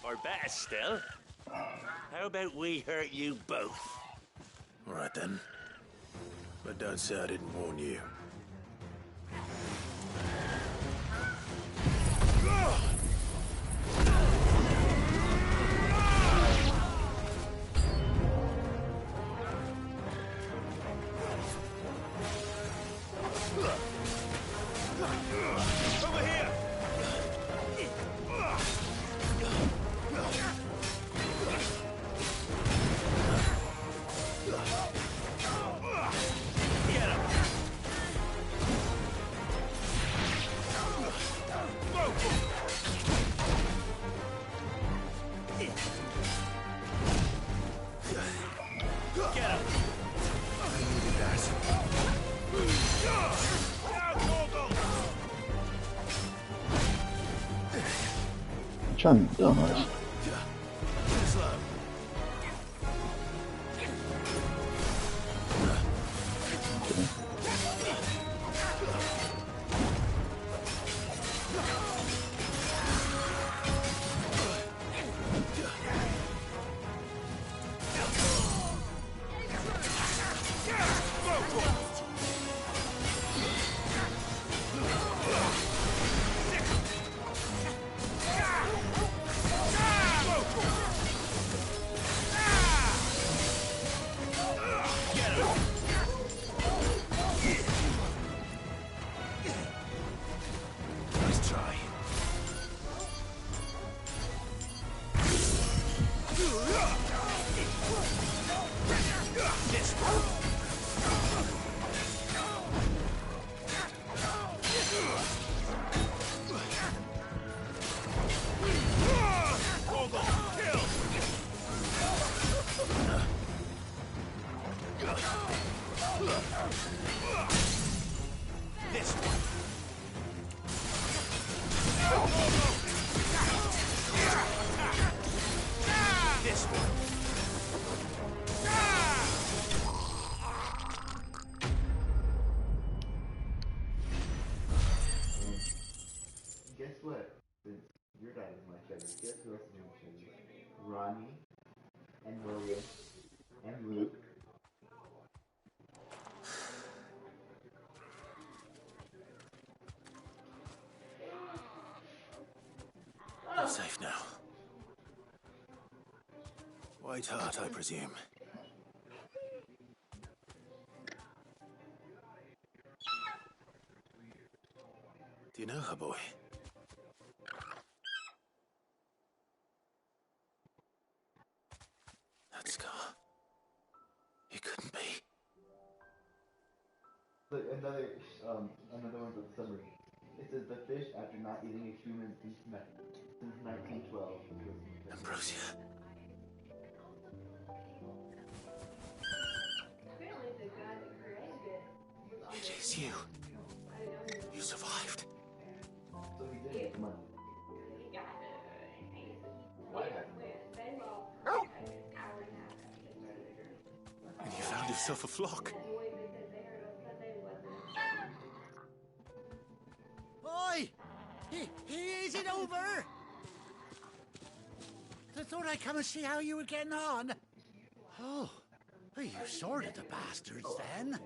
Or better still, how about we hurt you both? All right then. But don't say I didn't warn you. Over here! Get him! Get him! I needed that. I'm trying to be dumbass. Nice try. This Guess what? Since your dad is my favorite, guess who else is my favorite? Ronnie, and William, and Luke. You're safe now. White Heart, I presume. Do you know her, boy? That scar. It couldn't be. Look, another one from the summary. It says the fish, after not eating a human since 1912. Ambrosia. It is you. You survived. So he did get the money. What happened? And you found yourself a flock. Oi! Is it over? I thought I'd come and see how you were getting on. Oh, well, you sorted the bastards then.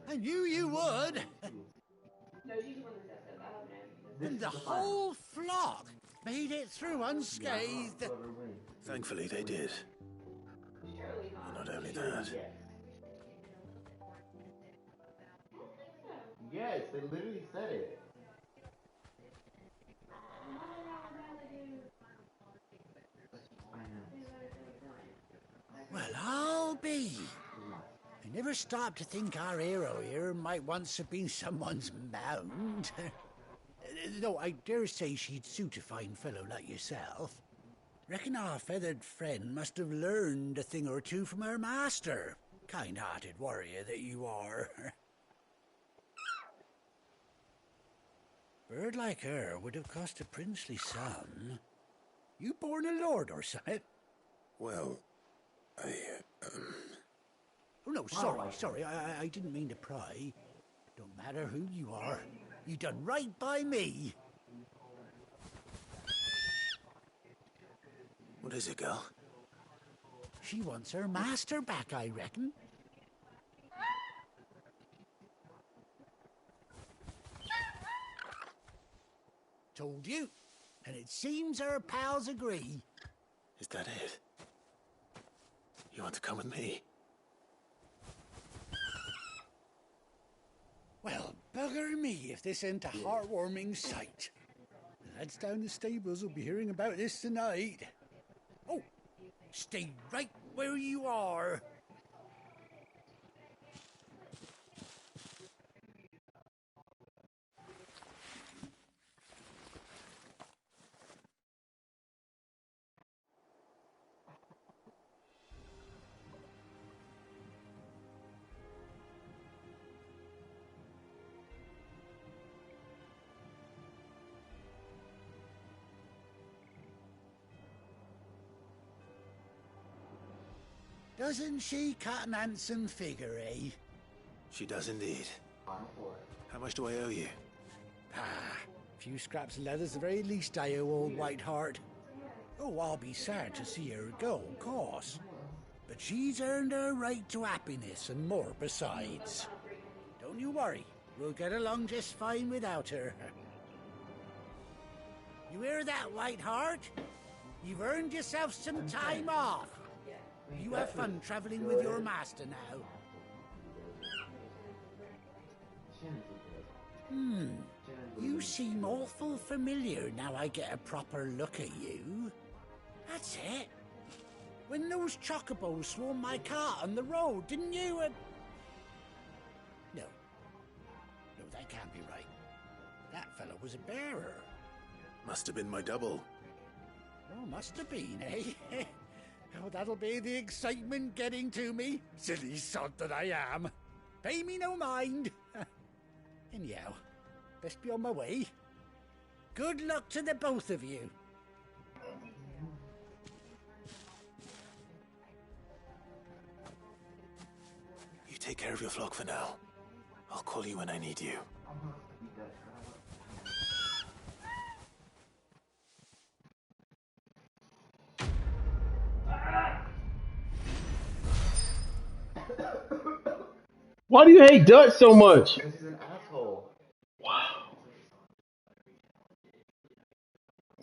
I knew you would. And the whole flock made it through unscathed. Thankfully, they did. And not only that, Yes, they literally said it. I know. Well, I'll be. I never stopped to think our hero here might once have been someone's mount. Though I dare say she'd suit a fine fellow like yourself. Reckon our feathered friend must have learned a thing or two from her master. Kind-hearted warrior that you are. Bird like her would have cost a princely sum. You born a lord or something? Well, Oh, no, sorry, I didn't mean to pry. Don't matter who you are. You done right by me. What is it, girl? She wants her master back, I reckon. Told you. And it seems her pals agree. Is that it? You want to come with me? Well, bugger me if this ain't a heartwarming sight. The lads down the stables will be hearing about this tonight. Oh, stay right where you are. Doesn't she cut an handsome figure, eh? She does indeed. How much do I owe you? Ah, a few scraps of leather's the very least I owe old Whiteheart. Oh, I'll be sad to see her go, of course. But she's earned her right to happiness and more besides. Don't you worry, we'll get along just fine without her. You hear that, Whiteheart? You've earned yourself some time off. You have fun traveling with your master now. You seem awful familiar now I get a proper look at you. That's it. When those chocobos swarmed my cart on the road, didn't you? No, that can't be right. That fellow was a bearer. Must have been my double. Oh, must have been, eh? Oh, that'll be the excitement getting to me. Silly sod that I am. Pay me no mind. Anyhow, best be on my way. Good luck to the both of you. You take care of your flock for now. I'll call you when I need you. Why do you hate Dutch so much? Because he's an asshole. Wow.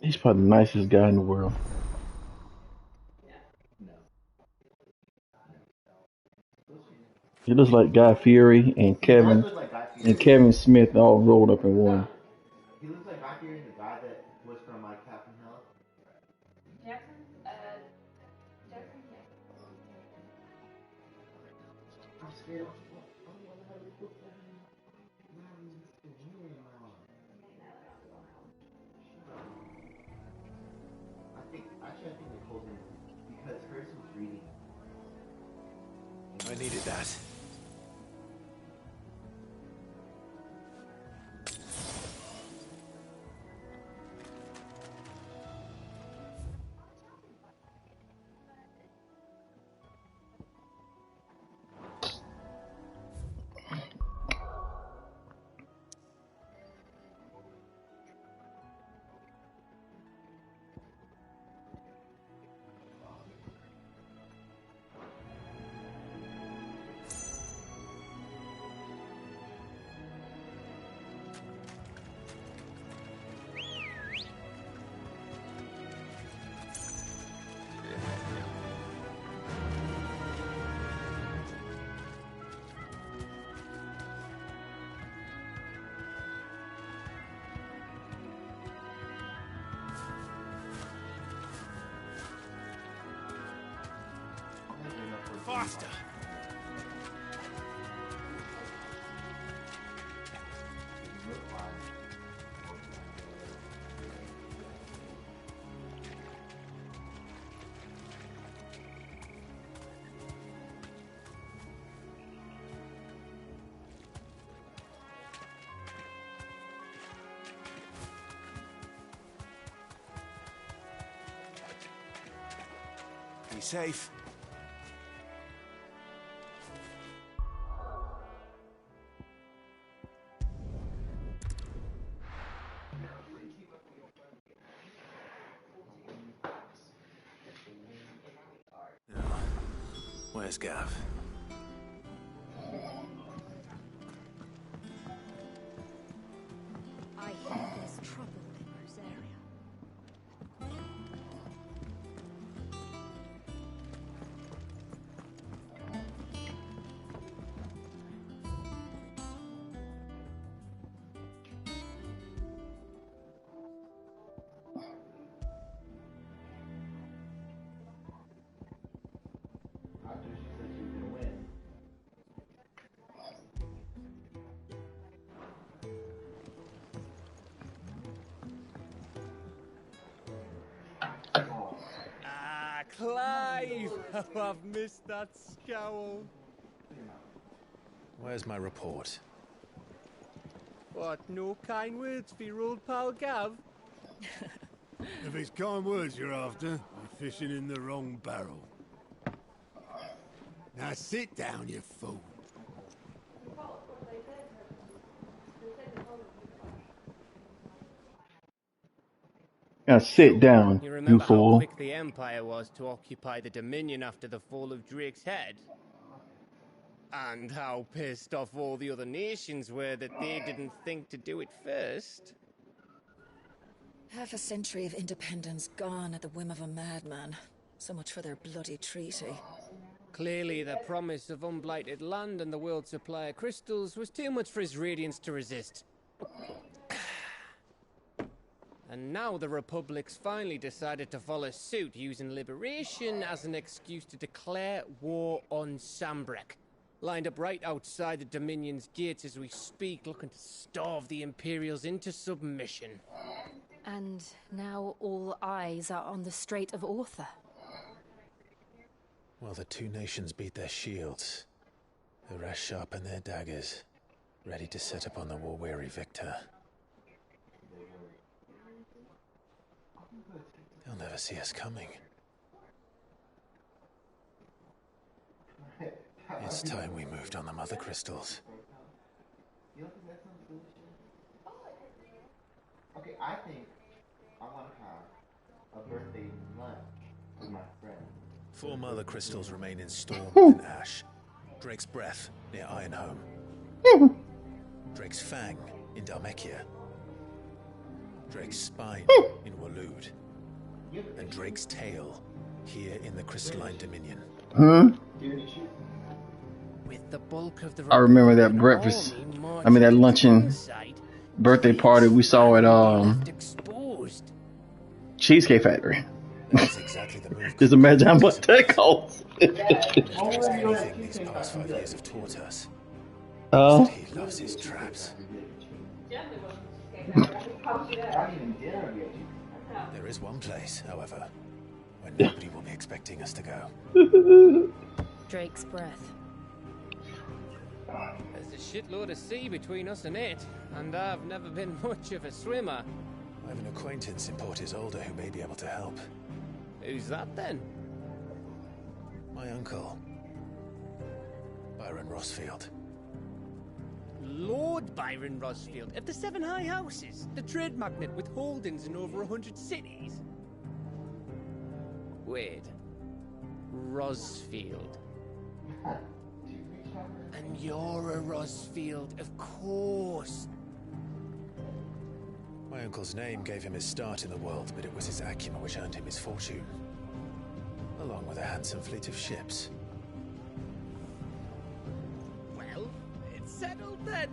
He's probably the nicest guy in the world. He looks like Guy Fieri and Kevin Smith all rolled up in one. He looks like Guy Fieri, the guy that was from Captain Hill. Jackson, Jackson, yeah. I'm scared of I think Nicole's in because hers was reading. I needed that. Faster! Be safe. Where's Gav? I hear there's trouble in Rosaria. After she said she was gonna win. Ah, Clive! How I've missed that scowl. Where's my report? What, no kind words for your old pal Gav? If it's kind words you're after, you're fishing in the wrong barrel. Now sit down, you fool. Now sit down, You you remember how fool. quick the Empire was to occupy the Dominion after the fall of Drake's head? And how pissed off all the other nations were that they didn't think to do it first? Half a century of independence gone at the whim of a madman. So much for their bloody treaty. Clearly, the promise of unblighted land and the world's supply of crystals was too much for his radiance to resist. And now the Republic's finally decided to follow suit, using liberation as an excuse to declare war on Sambrek. Lined up right outside the Dominion's gates as we speak, looking to starve the Imperials into submission. And now all eyes are on the Strait of Author. While the two nations beat their shields, the rest sharpen their daggers, ready to set upon the war-weary victor. They'll never see us coming. It's time we moved on the mother crystals. You don't think that's some solution? Okay, I think I want to have a birthday lunch with my friend. 4 mother crystals remain in Storm and Ash. Drake's Breath near Ironhome. Drake's Fang in Dhalmekia. Drake's Spine in Waloed. And Drake's Tail here in the Crystalline Dominion. With the bulk of the I remember that breakfast. I mean that luncheon birthday party we saw at Cheesecake Factory. That's exactly the move. Just imagine how much that costs. Anything these past 5 years have taught us. That he loves his traps. There is one place, however, where nobody will be expecting us to go. Drake's Breath. There's a shitload of sea between us and it, and I've never been much of a swimmer. I have an acquaintance in Port Isolde who may be able to help. Who's that then? My uncle, Byron Rossfield. Lord Byron Rossfield of the 7 High Houses, the trade magnate with holdings in over 100 cities. Wait, Rossfield. And you're a Rossfield, of course. My uncle's name gave him his start in the world, but it was his acumen which earned him his fortune, along with a handsome fleet of ships. Well, it's settled then.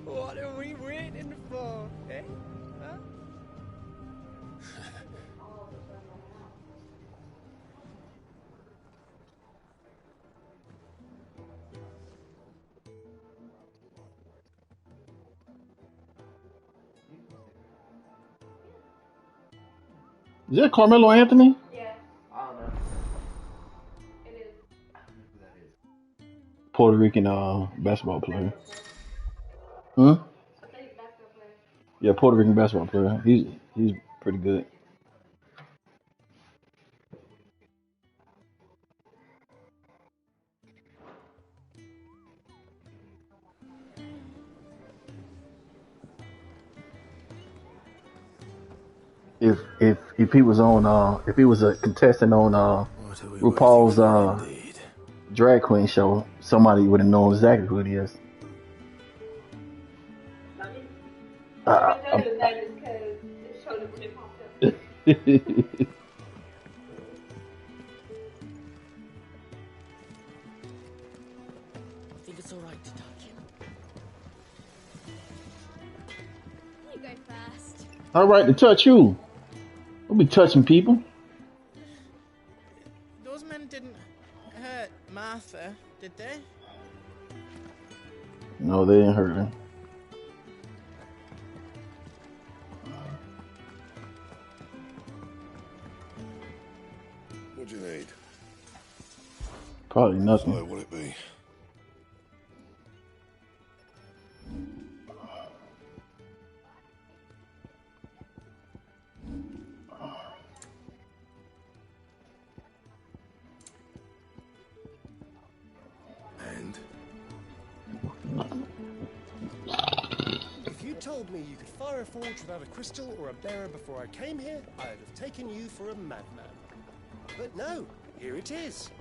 What are we waiting for, eh? Huh? Is that Carmelo Anthony? Yeah. I don't know. It is. I don't know who that is. Puerto Rican basketball player. Huh? I think basketball player. Yeah, Puerto Rican basketball player. He's pretty good. If he was on if he was a contestant on RuPaul's drag queen show, somebody would have known exactly who it is. I know his name is because it showed up when it popped up. I think it's alright to touch him. You go first. All right, to touch you. We'll be touching people. Those men didn't hurt Martha, did they? No, they didn't hurt her. What do you need? Probably nothing. So, what'll it be? And? If you told me you could fire a forge without a crystal or a bearer before I came here, I'd have taken you for a madman. But no, here it is.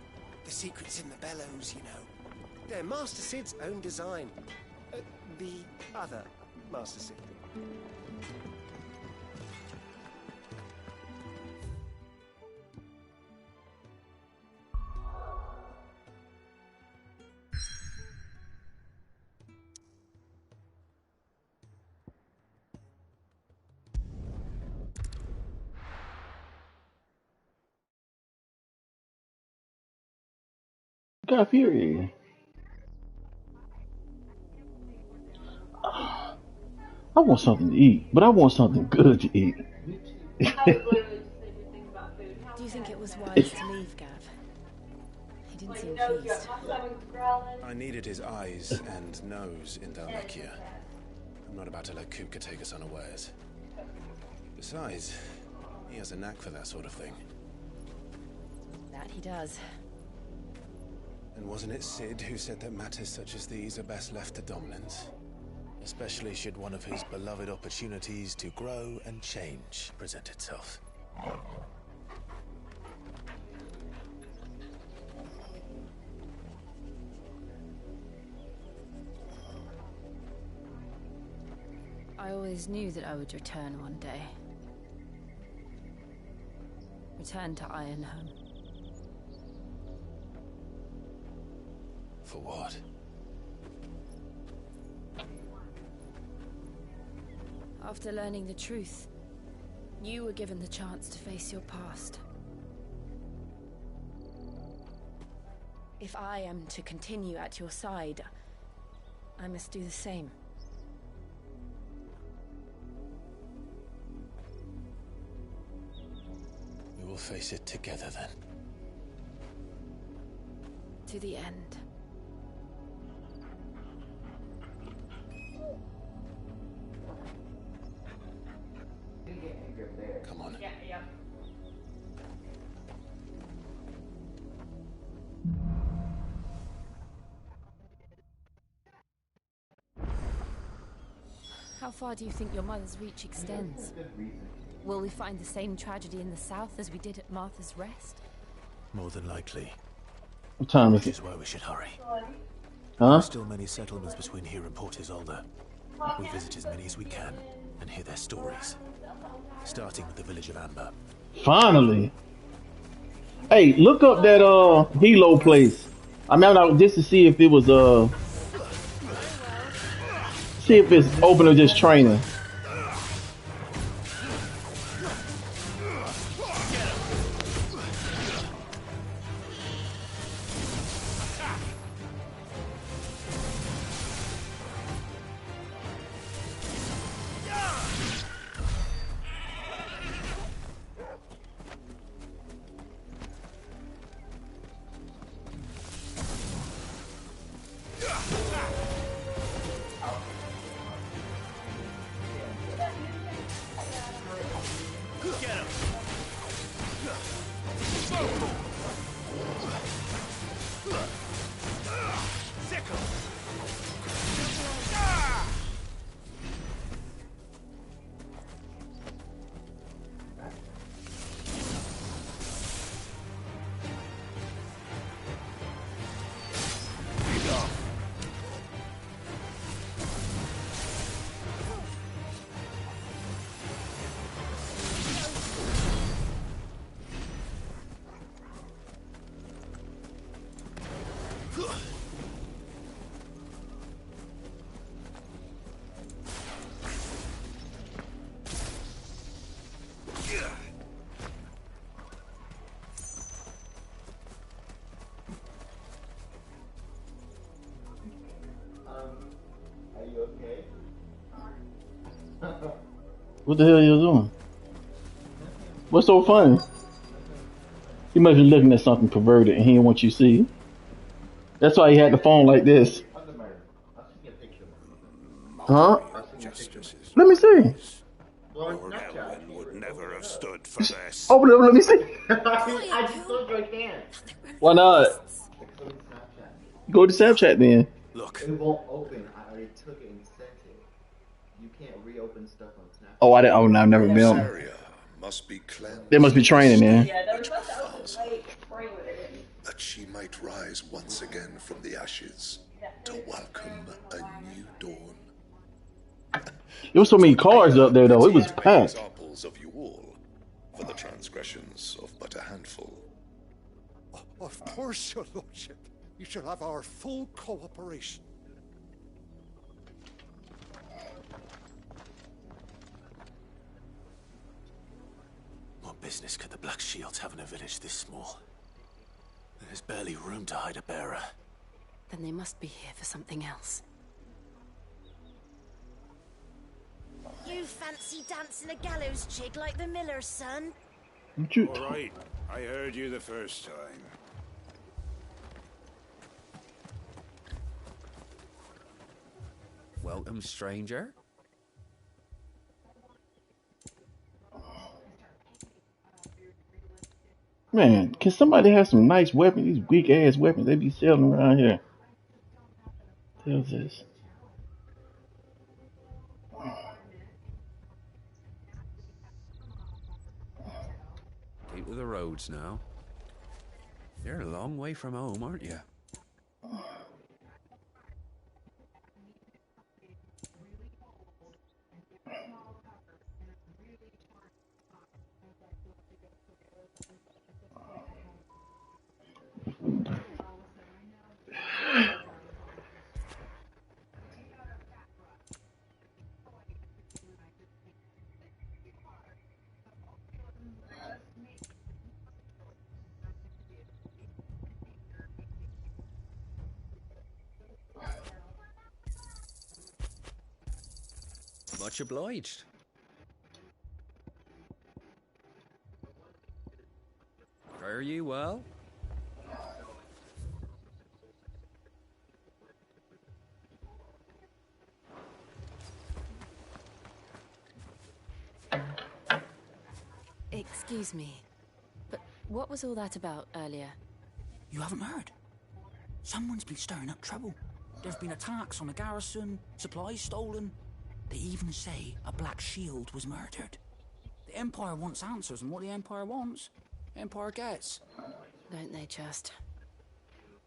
The secret's in the bellows, you know. They're Master Sid's own design. The other Master Sid. Got Fury. I want something to eat, but I want something good to eat. Do you think it was wise to leave, Gav? He didn't seem pleased. I needed his eyes and nose in Dalmekia. I'm not about to let Kupka take us unawares. Besides, he has a knack for that sort of thing. That he does. And wasn't it Sid who said that matters such as these are best left to dominance? Especially should one of his beloved opportunities to grow and change present itself. I always knew that I would return one day. Return to Ironhome. For what? After learning the truth, you were given the chance to face your past. If I am to continue at your side, I must do the same. We will face it together then. To the end. Come on. Yeah. How far do you think your mother's reach extends? Will we find the same tragedy in the south as we did at Martha's Rest? More than likely. What time is Which it? is why we should hurry. Huh? There are still many settlements between here and Port Isolde. We visit as many as we can and hear their stories. Starting with the village of Amber. Finally. Hey, look up that Hilo place. I mean, just to see if it was see if it's open or just training. What the hell are you doing? What's so funny? He must be looking at something perverted and he didn't want you to see. That's why he had the phone like this. Huh? Let me see. Lord Elwyn would never have stood for this. Open it up, let me see. I just told you I can't. Why not? Go to Snapchat then. Look. It won't open. I already took it and sent it. You can't reopen stuff on Snapchat. Oh, I didn't. Oh, no, I've never This been. area must be cleansed. There must be training there. Yeah, there was like spray with it. That she might rise once again from the ashes to welcome a new dawn. There was so many cars up there, though. It was packed. Examples of you all for the transgressions of but a handful. Of course, your lordship. You shall have our full cooperation. What business could the Black Shields have in a village this small? There's barely room to hide a bearer. Then they must be here for something else. You fancy dancing a gallows jig like the miller's son? All right, I heard you the first time. Welcome, stranger. Man, can somebody have some nice weapons? These weak ass weapons they be selling around here. How's this? Keep to the roads now. You're a long way from home, aren't you? Much obliged. Fare you well? Excuse me, but what was all that about earlier? You haven't heard? Someone's been stirring up trouble. There've been attacks on the garrison, supplies stolen. They even say a Black Shield was murdered. The Empire wants answers, and what the Empire wants, the Empire gets. Don't they just?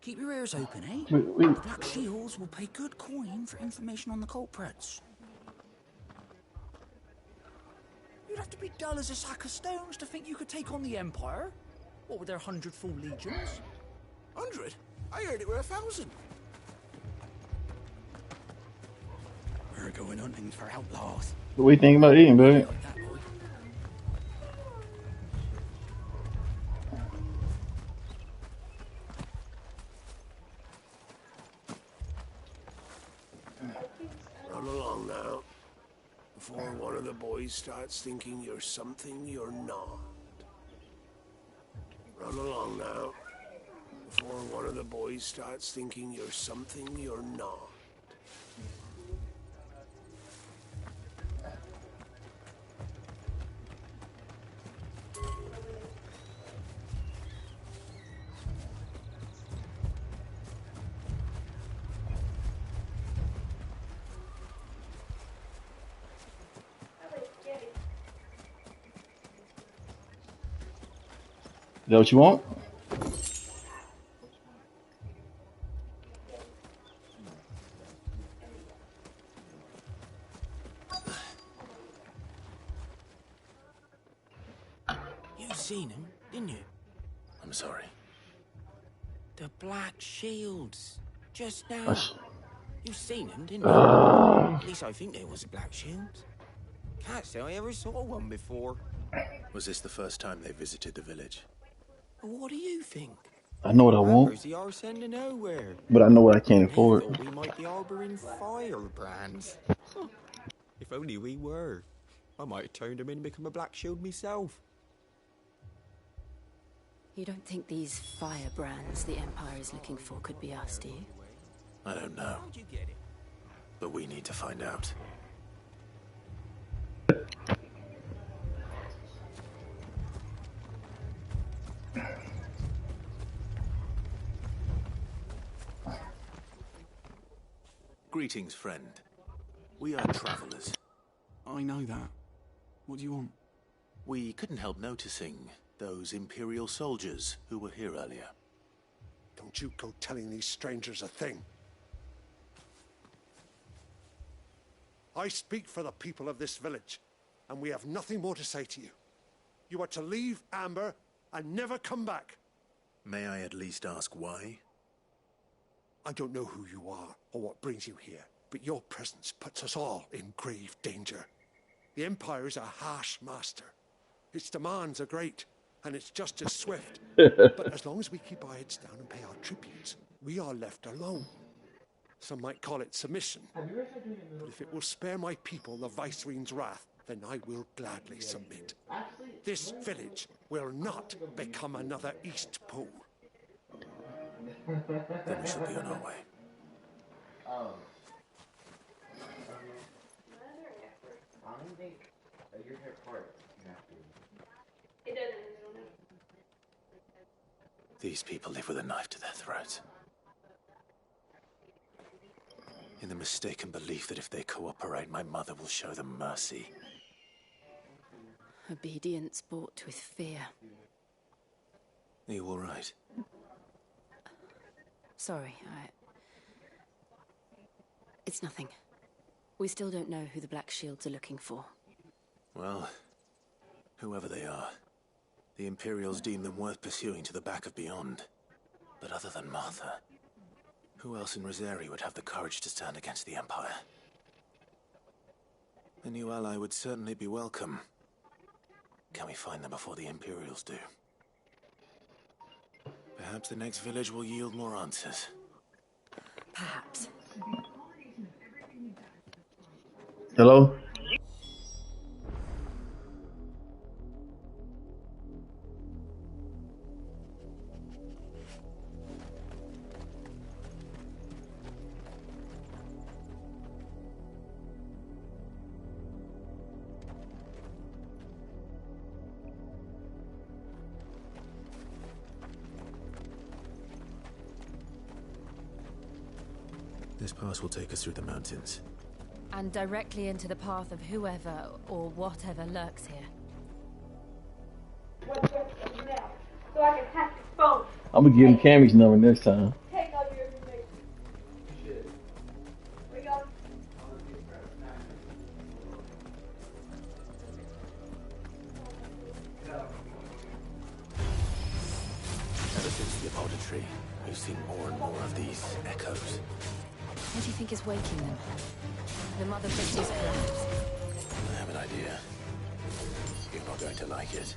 Keep your ears open, eh? Wait. The Black Shields will pay good coin for information on the culprits. You'd have to be dull as a sack of stones to think you could take on the Empire. What with their 100 full legions? 100? I heard it were 1,000. We're going hunting for outlaws. What do you think about eating, baby? Run along now. Before one of the boys starts thinking you're something you're not. Run along now. Before one of the boys starts thinking you're something you're not. Is that what you want? You seen him, didn't you? I'm sorry. The Black Shields. Just now. That's- You seen him, didn't you? At least I think there was a Black Shield. Can't say I ever saw one before. Was this the first time they visited the village? What do you think? I know what I want, Where's the arse end of nowhere? but I know what I can't afford. Thought we might be harboring firebrands. If only we were. I might have turned him in and become a Black Shield myself. You don't think these firebrands the Empire is looking for could be us, do you? I don't know. But we need to find out. Greetings, friend. We are travelers. I know that. What do you want? We couldn't help noticing those Imperial soldiers who were here earlier. Don't you go telling these strangers a thing. I speak for the people of this village, and we have nothing more to say to you. You are to leave Amber and never come back. May I at least ask why? I don't know who you are or what brings you here, but your presence puts us all in grave danger. The Empire is a harsh master. Its demands are great, and its justice swift. But as long as we keep our heads down and pay our tributes, we are left alone. Some might call it submission, but if it will spare my people the Viceroy's wrath, then I will gladly submit. This village will not become another East Pole. Then we should be on our way. I don't think your hair part It doesn't. These people live with a knife to their throats. In the mistaken belief that if they cooperate, my mother will show them mercy. Obedience bought with fear. Are you all right? Sorry, It's nothing. We still don't know who the Black Shields are looking for. Well, whoever they are, the Imperials deem them worth pursuing to the back of beyond. But other than Martha, who else in Rosari would have the courage to stand against the Empire? A new ally would certainly be welcome. Can we find them before the Imperials do? Perhaps the next village will yield more answers. Perhaps. Hello? This pass will take us through the mountains. And directly into the path of whoever or whatever lurks here. What's your now? So I can hack his phone. I'm gonna give him Cammy's number next time. Take all your information. We go. Ever since the auditory, we've seen more and more of these echoes. What do you think is waking them? The Mother Christie's perhaps? I have an idea. You're not going to like it.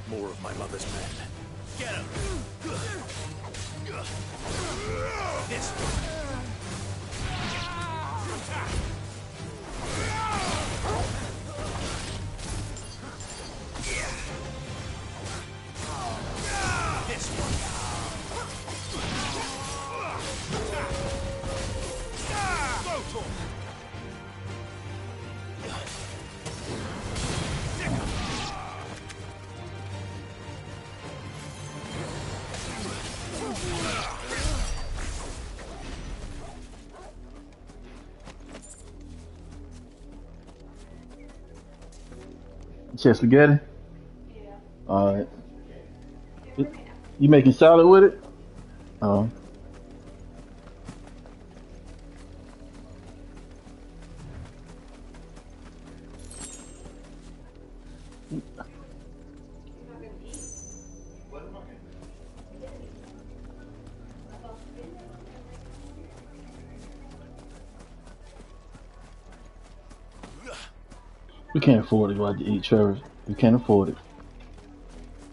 More of my mother's men. Get him! This Chest spaghetti? Yeah. Alright. You making salad with it? Oh. We can't afford to go out to eat, Trevor. We can't afford it.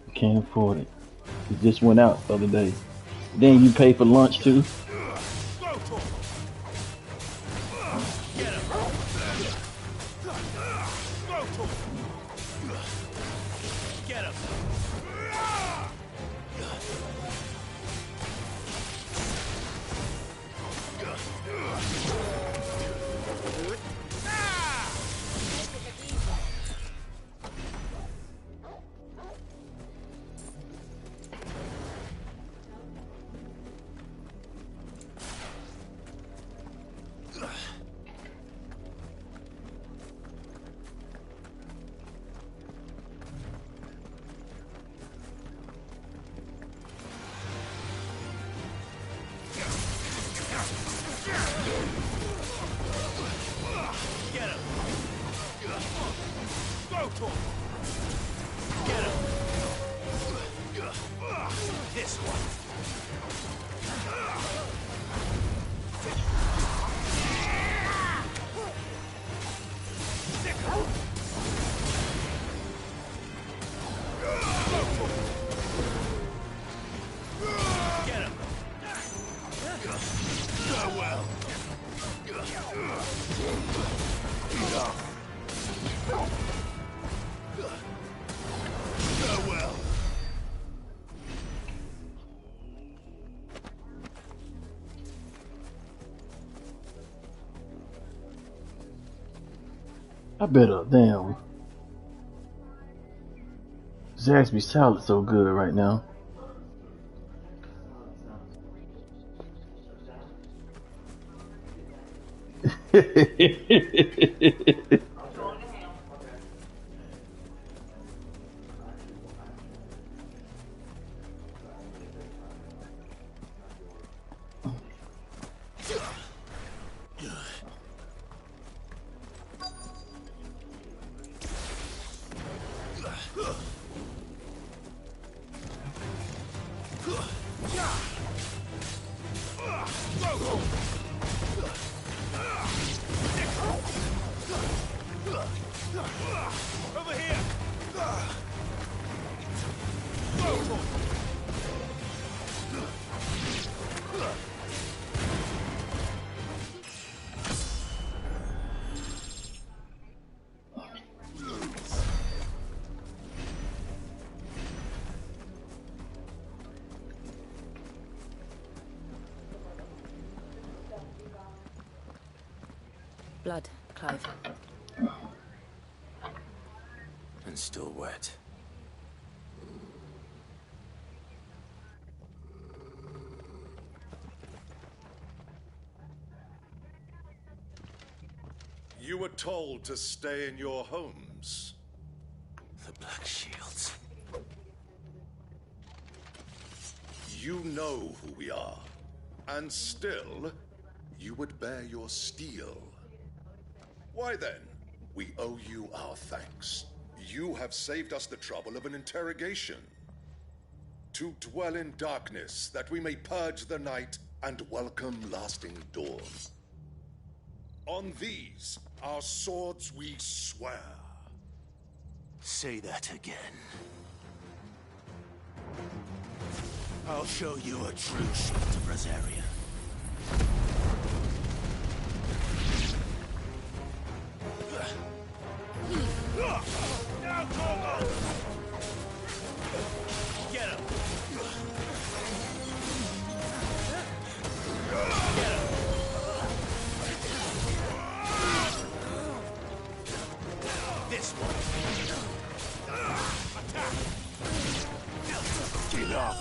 We can't afford it. It just went out the other day. Then you pay for lunch too. I better, damn. Zaxby salad so good right now. blood, Clive. And still wet. You were told to stay in your homes. The Black Shields. You know who we are. And still, you would bear your steel. Why then, we owe you our thanks. You have saved us the trouble of an interrogation. To dwell in darkness, that we may purge the night and welcome lasting dawn. On these, our swords we swear. Say that again. I'll show you a true shield of Rosaria. Now, Corvo! Get him! Get him! This one. Attack! Enough!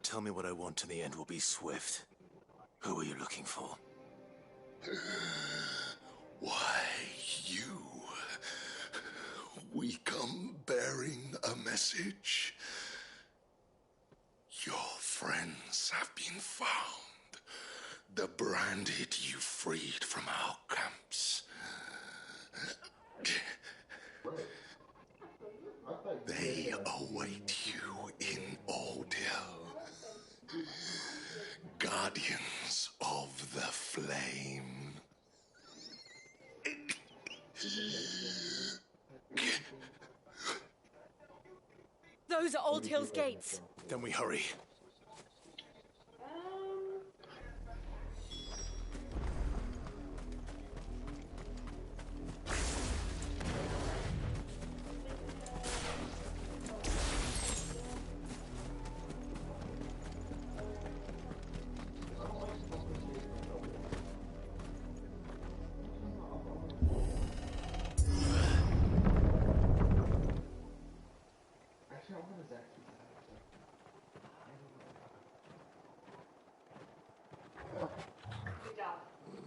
Tell me what I want and the end will be swift. Who are you looking for? Why, you. We come bearing a message. Your friends have been found. The branded you freed from our camps. They await you in Ordeal. Guardians of the Flame. Those are Old Hill's gates. Then we hurry.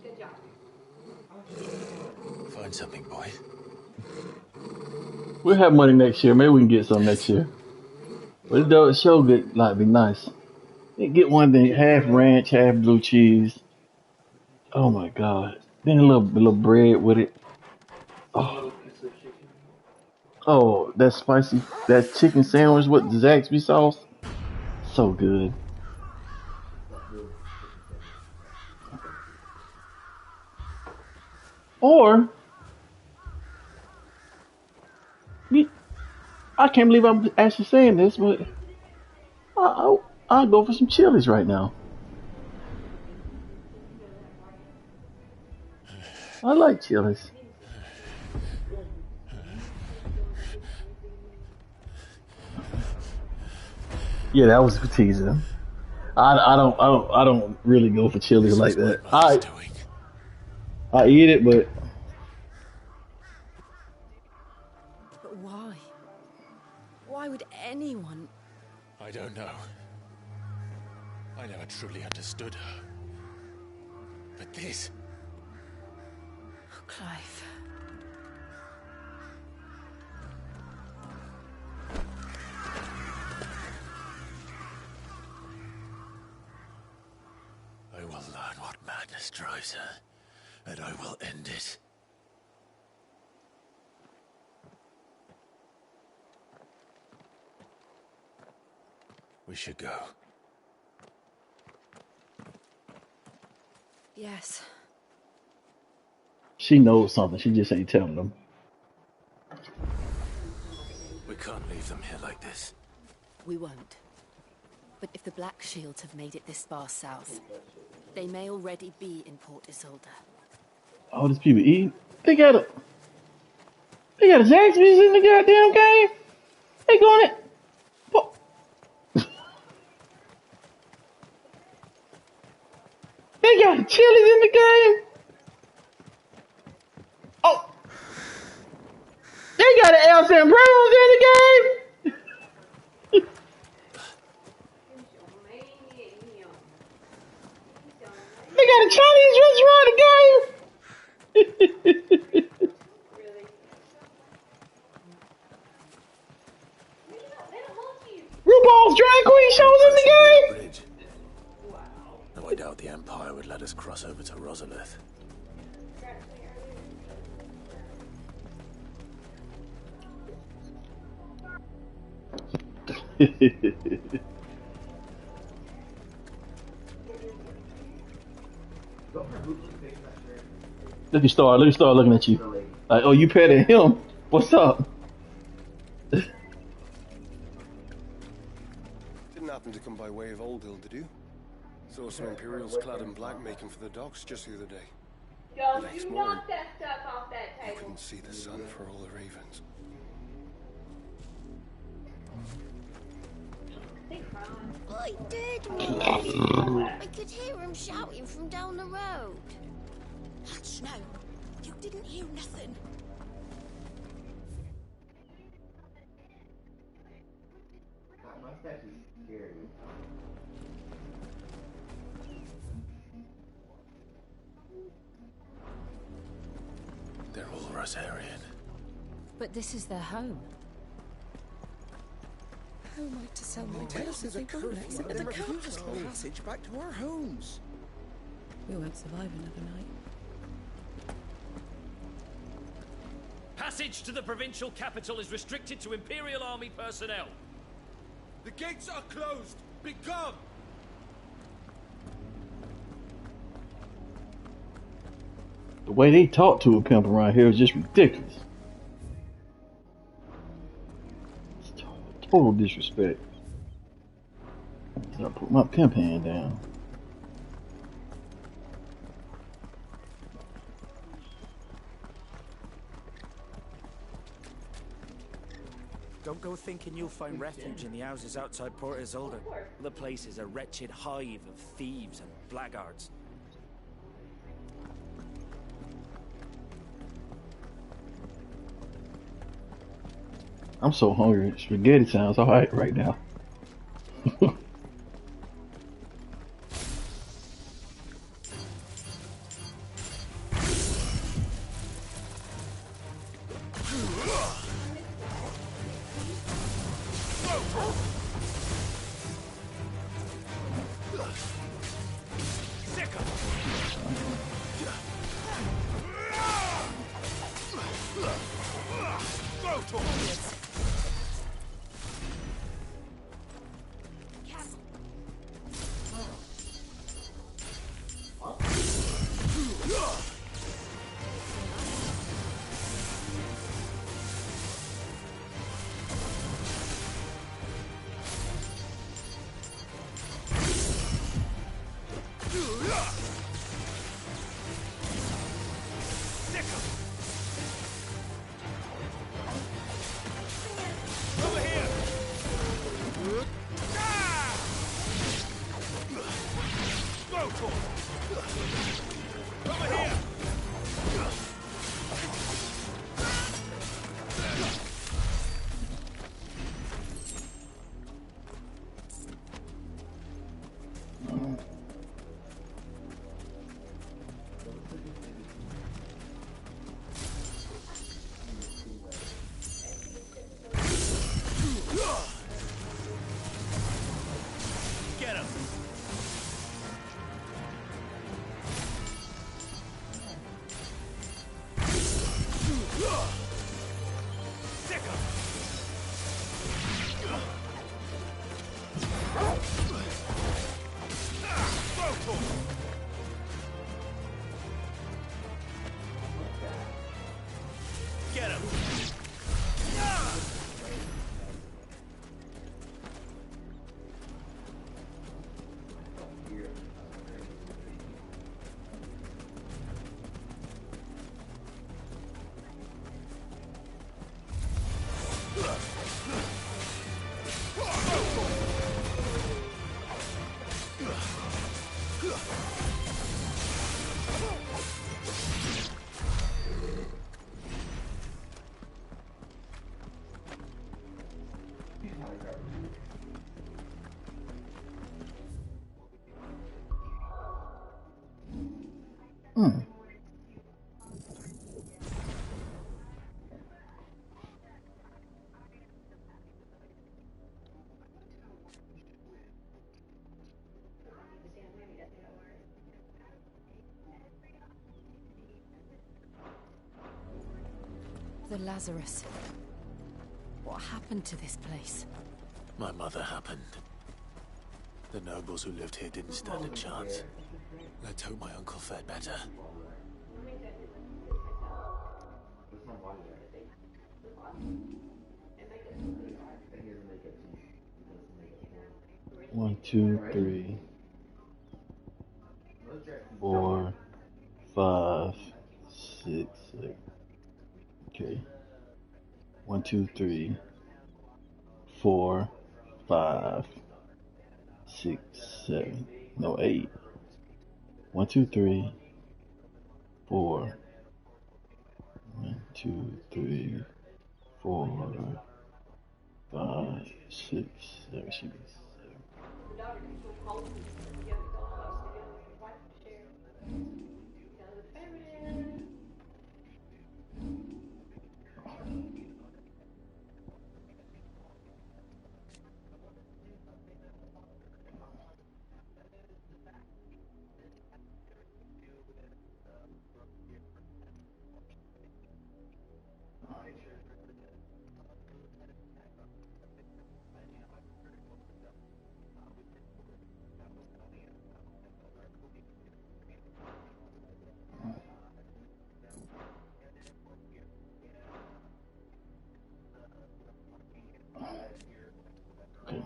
Good job. Find something, boy. We'll have money next year. Maybe we can get some next year. But the show could like be nice. Get one thing, half ranch, half blue cheese. Oh my god. Then a little bread with it. Oh, oh, that spicy, that chicken sandwich with the Zaxby sauce. So good. Or, I can't believe I'm actually saying this, but I'll go for some chilies right now. I like chilies. Yeah, that was teasing. I don't really go for chilies like that. I eat it, but why? Why would anyone? I don't know. I never truly understood her. But this... Clive. I will learn what madness drives her, and I will end it. We should go. Yes. She knows something. She just ain't telling them. We can't leave them here like this. We won't. But if the Black Shields have made it this far south, they may already be in Port Isolde. All these people eating. They got a Zaxby's in the goddamn game. They going it. They got Chili's in the game. Oh, they got an El Sombreros in the game. They got a Chinese restaurant in the game. RuPaul's Drag Queen shows in the game. Though I doubt the Empire would let us cross over to Rosalith. Let me start looking at you. Like, oh, you petting him? What's up? Didn't happen to come by way of Old Hill, did you? Saw some Imperials clad in black making for the docks just the other day. Yo, The next you morning, knocked that stuff off that you table. couldn't see the sun for all the ravens. I did, Mummy. I could hear him shouting from down the road. Hush now. You didn't hear nothing. That mustache is scary. They're all Rosarian. But this is their home. How am I to sell my Tell us there's a curfew Rolex and at then the refuse us capital? passage back to our homes. We won't survive another night. Passage to the provincial capital is restricted to Imperial Army personnel. The gates are closed. Be gone. The way they talk to a pimp around here is just ridiculous. It's total disrespect. I put my pimp hand down. Don't go thinking you'll find refuge in the houses outside Port Isolde. The place is a wretched hive of thieves and blackguards. I'm so hungry. Spaghetti sounds alright right now. The Lazarus. What happened to this place? My mother happened. The nobles who lived here didn't stand a chance. Let's hope my uncle fared better. One, two, three, 4, 5, 6, 7. Okay. 1, 2, 3, 4, 5, 6, 7. No, 8. 1, 2, 3, 4. 1, 2, 3, 4, 5, 6, 7. She was 7. Okay.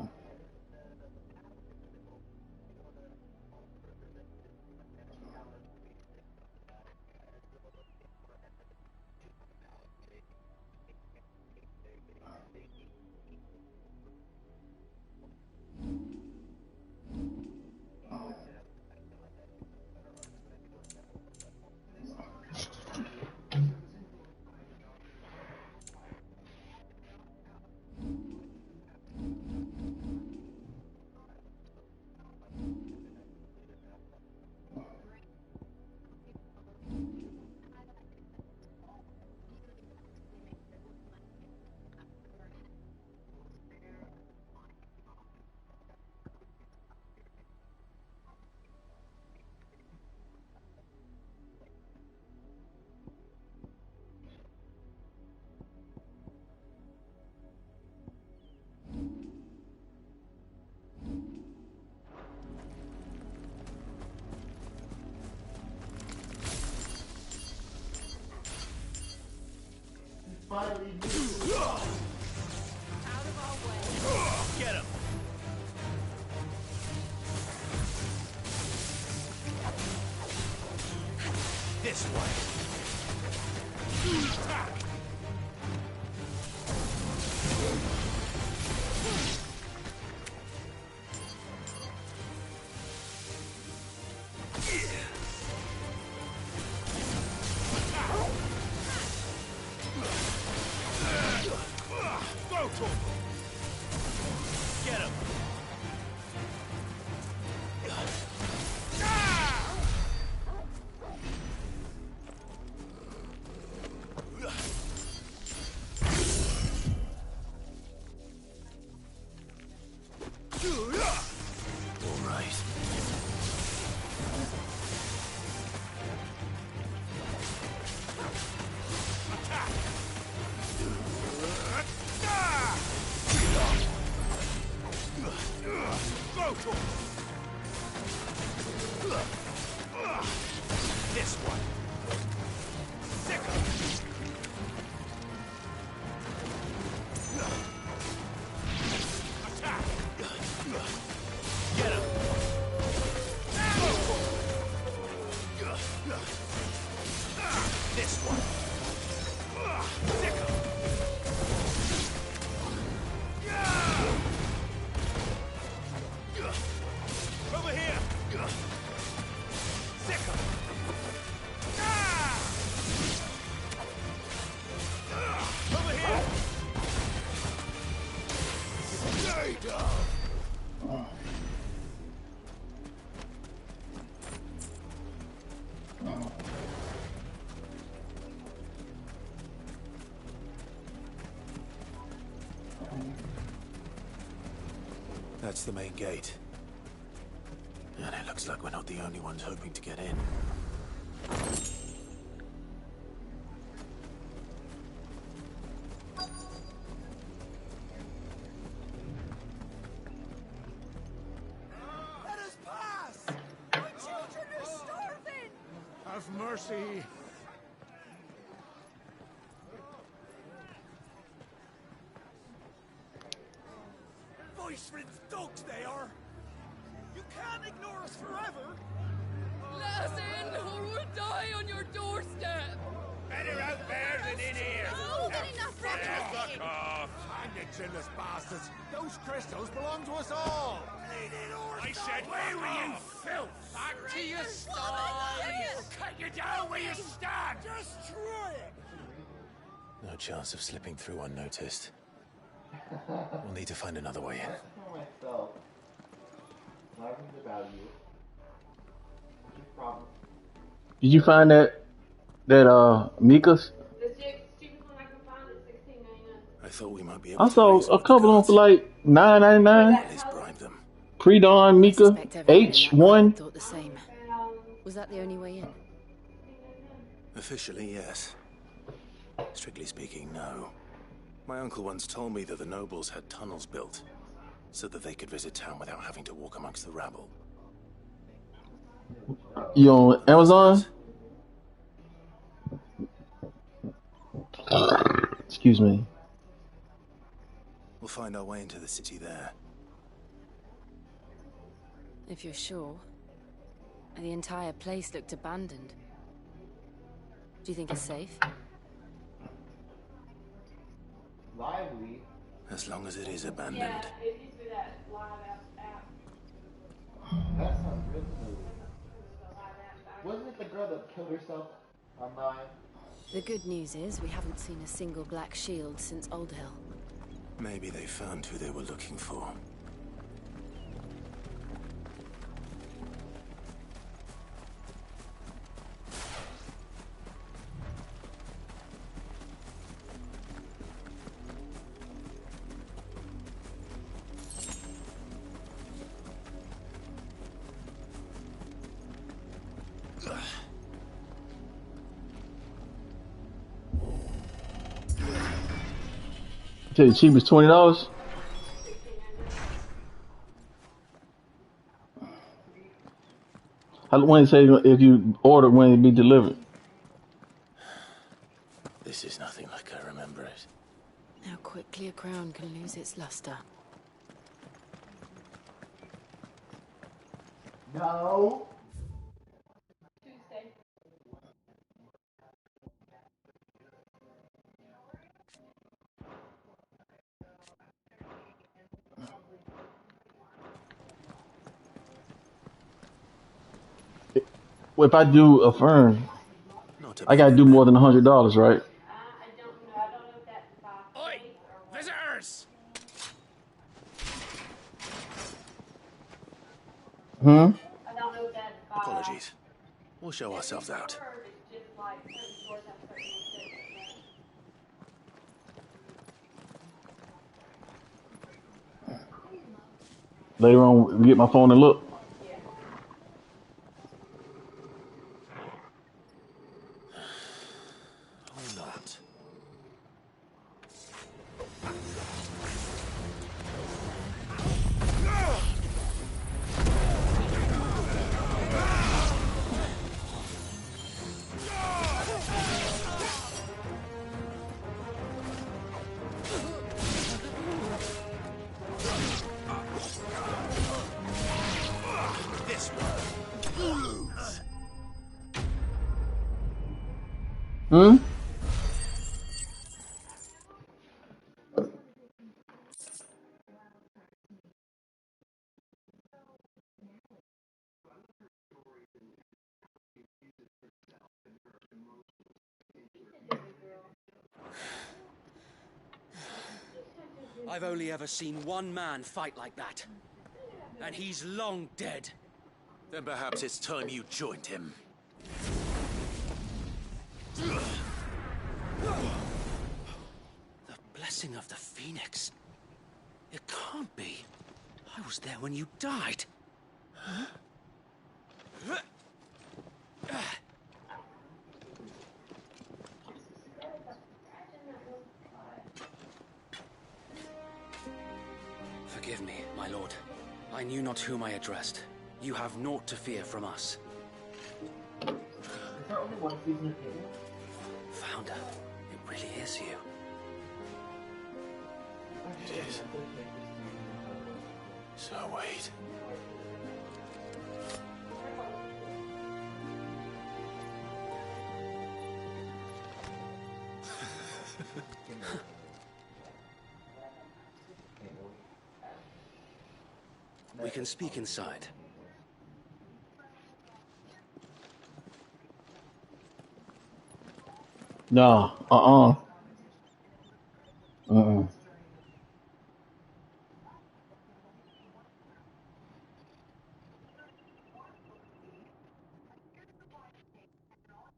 Finally, out of our way. Get him. This way. Attack. Get him! All right. This one. Sick of it. Attack. Get him. This one. Sick of it. That's the main gate. And it looks like we're not the only ones hoping to get in. Let us pass! My children are starving! Have mercy! Voice-riddled dogs they are! You can't ignore us forever! Let us in, or we'll die on your doorstep! Better out there than in here! Oh, get enough Fuck off! Hang the chinless bastards! Those crystals belong to us all! I said, where were you, filth? Back to your sties! Cut you down where you stand! Destroy it! No chance of slipping through unnoticed. We'll need to find another way in. Myself. Learning about you. What's your problem? Did you find that Mika's? The cheapest one I can find is $16.99. I thought we might be able I to saw reason a with the couple of them guards. for like $9.99. At least bribe them. Pre-dawn Mika H1. Thought the same. Was that the only way in? Officially, yes. Strictly speaking, no. My uncle once told me that the nobles had tunnels built so that they could visit town without having to walk amongst the rabble. You on Amazon? Excuse me. We'll find our way into the city there. If you're sure. The entire place looked abandoned. Do you think it's safe? Lively. As long as it is abandoned. Yeah, it used to be that live app. That sounds real smooth. Wasn't it the girl that killed herself online? The good news is we haven't seen a single black shield since Old Hill. Maybe they found who they were looking for. Tell you, cheap is $20. When it say if you order, when it be delivered? This is nothing like I remember it. How quickly a crown can lose its luster. No. Tuesday. If I do affirm, I gotta do more than $100, right? I don't know. I don't know if that's Oi! Visitors! Hmm? I don't know if that's Apologies. We'll show ourselves out. It's just like certain stores have certain restrictions. Later on, we get my phone and look. Or not. This one. Hmm? I've only ever seen one man fight like that. And he's long dead. Then perhaps it's time you joined him. The blessing of the Phoenix. It can't be. I was there when you died. Huh? Forgive me, my lord. I knew not whom I addressed. You have naught to fear from us. Founder, it really is you. It is. So wait. We can speak inside. Nah,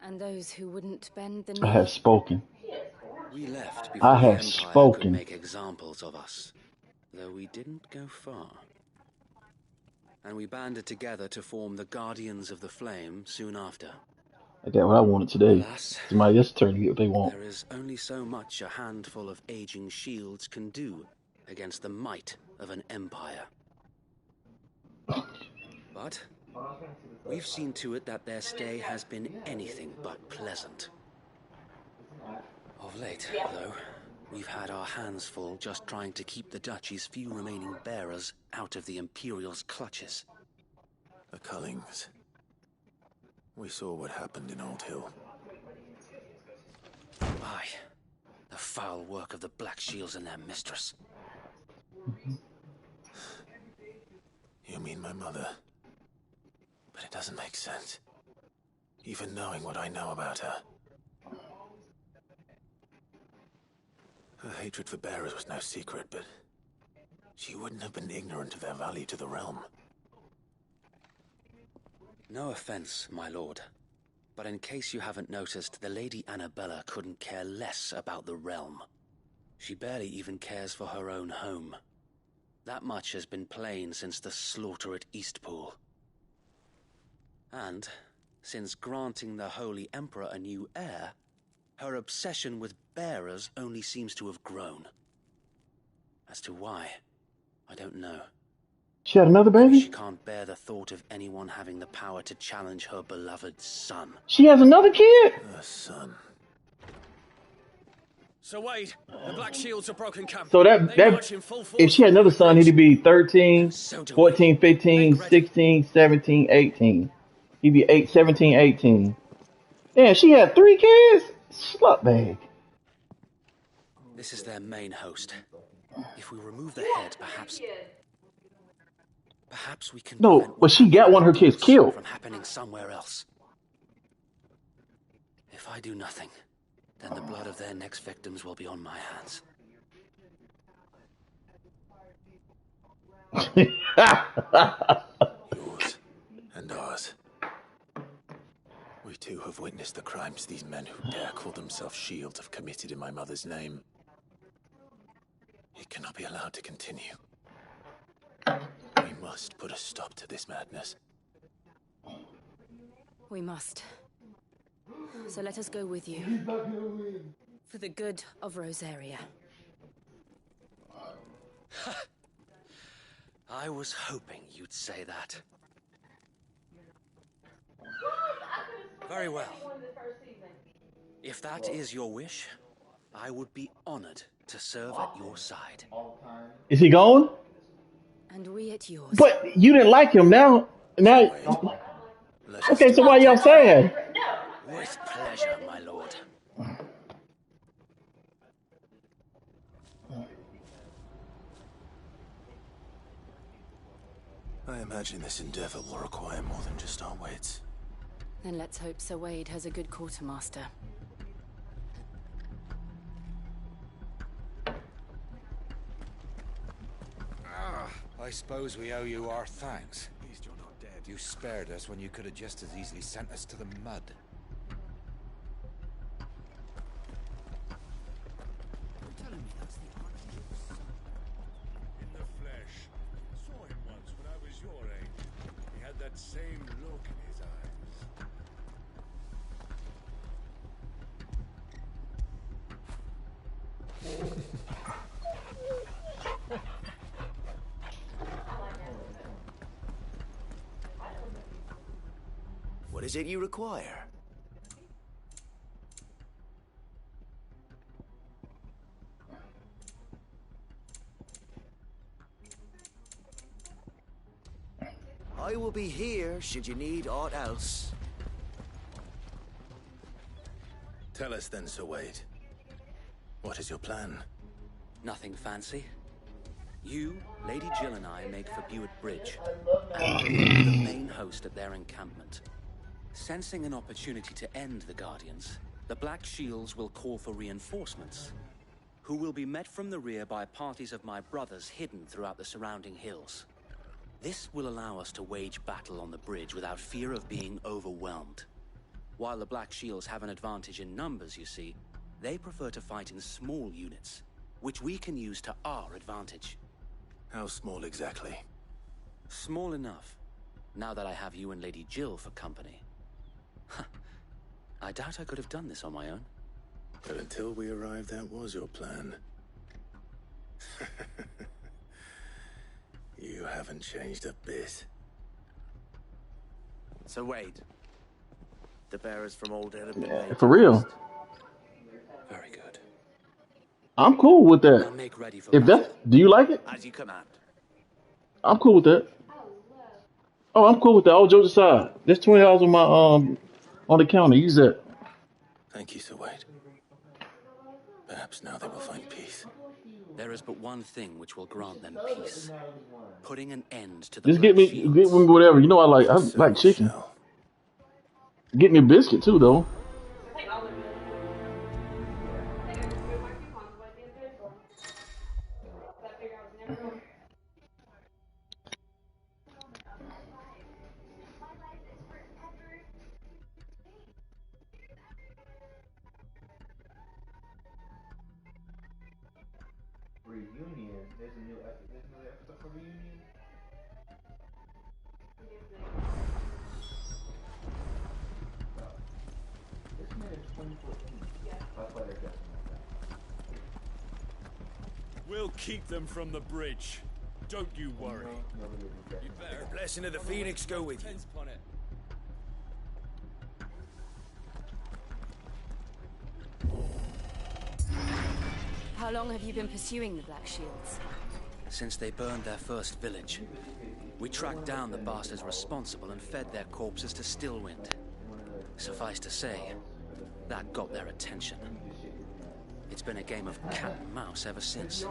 And those who wouldn't bend the I knee? have spoken. We left I before the have Empire spoken. could make examples of us, though we didn't go far. And we banded together to form the Guardians of the Flame soon after. I got what I wanted today. Alas, Somebody else's turn to get what they want. there is only so much a handful of aging shields can do against the might of an empire. But we've seen to it that their stay has been anything but pleasant. Of late, though, we've had our hands full just trying to keep the Duchy's few remaining bearers out of the Imperial's clutches. The Cullings. We saw what happened in Old Hill. Aye. The foul work of the Black Shields and their mistress. You mean my mother? But it doesn't make sense. Even knowing what I know about her. Her hatred for bearers was no secret, but she wouldn't have been ignorant of their value to the realm. No offense, my lord, but in case you haven't noticed, the Lady Annabella couldn't care less about the realm. She barely even cares for her own home. That much has been plain since the slaughter at Eastpool. And, since granting the Holy Emperor a new heir, her obsession with bearers only seems to have grown. As to why, I don't know. She had another Maybe baby? she can't bear the thought of anyone having the power to challenge her beloved son. She has another kid? Her son. So Wade, the Black Shields are broken camp. So They march in full force if she had another son, he'd be 13, so 14, 15, 16, 17, 18. He'd be 8, 17, 18. Yeah, she had 3 kids? Slutbag. This is their main host. If we remove the head, perhaps we can No, but she got one of her kids killed. from happening somewhere else. If I do nothing, then the blood of their next victims will be on my hands. Yours and ours. We too have witnessed the crimes these men who dare call themselves shields have committed in my mother's name. It cannot be allowed to continue. We must put a stop to this madness. We must. So let us go with you. For the good of Rosaria. I was hoping you'd say that. Very well. If that is your wish, I would be honored to serve at your side. Is he gone? And we at yours. But you didn't like him now. Okay, so why y'all sad? With pleasure, my lord. I imagine this endeavor will require more than just our wits. Then let's hope Sir Wade has a good quartermaster. I suppose we owe you our thanks. At least you're not dead. You spared us when you could have just as easily sent us to the mud. In the flesh. Saw him once when I was your age. He had that same look in his eyes. What is it you require? I will be here should you need aught else. Tell us then, Sir Wade. What is your plan? Nothing fancy. You, Lady Jill and I make for Buett Bridge and provoke the main host at their encampment. Sensing an opportunity to end the Guardians, the Black Shields will call for reinforcements, who will be met from the rear by parties of my brothers hidden throughout the surrounding hills. This will allow us to wage battle on the bridge without fear of being overwhelmed. While the Black Shields have an advantage in numbers, you see, they prefer to fight in small units, which we can use to our advantage. How small exactly? Small enough, now that I have you and Lady Jill for company. I doubt I could have done this on my own. But until we arrived, that was your plan. You haven't changed a bit. So Wade, the bearers from Old Ed have been made. For real. Very good. I'm cool with that. I'll make ready for If that's, do you like it? As you command. I'm cool with that. Oh, I'm cool with that. All jokes aside, there's $20 on my on the counter. Use that. Thank you, Sir Wade. Perhaps now they will find peace. There is but one thing which will grant them peace. Putting an end to the Just get me whatever. You know I like chicken. Get me a biscuit too, though. Reunion. There's a new episode for Reunion. This man is 2014. That's why they're dressing like that. We'll keep them from the bridge. Don't you worry. You better. The blessing of the Phoenix go with you. How long have you been pursuing the Black Shields? Since they burned their first village. We tracked down the bastards responsible and fed their corpses to Stillwind. Suffice to say, that got their attention. It's been a game of cat and mouse ever since.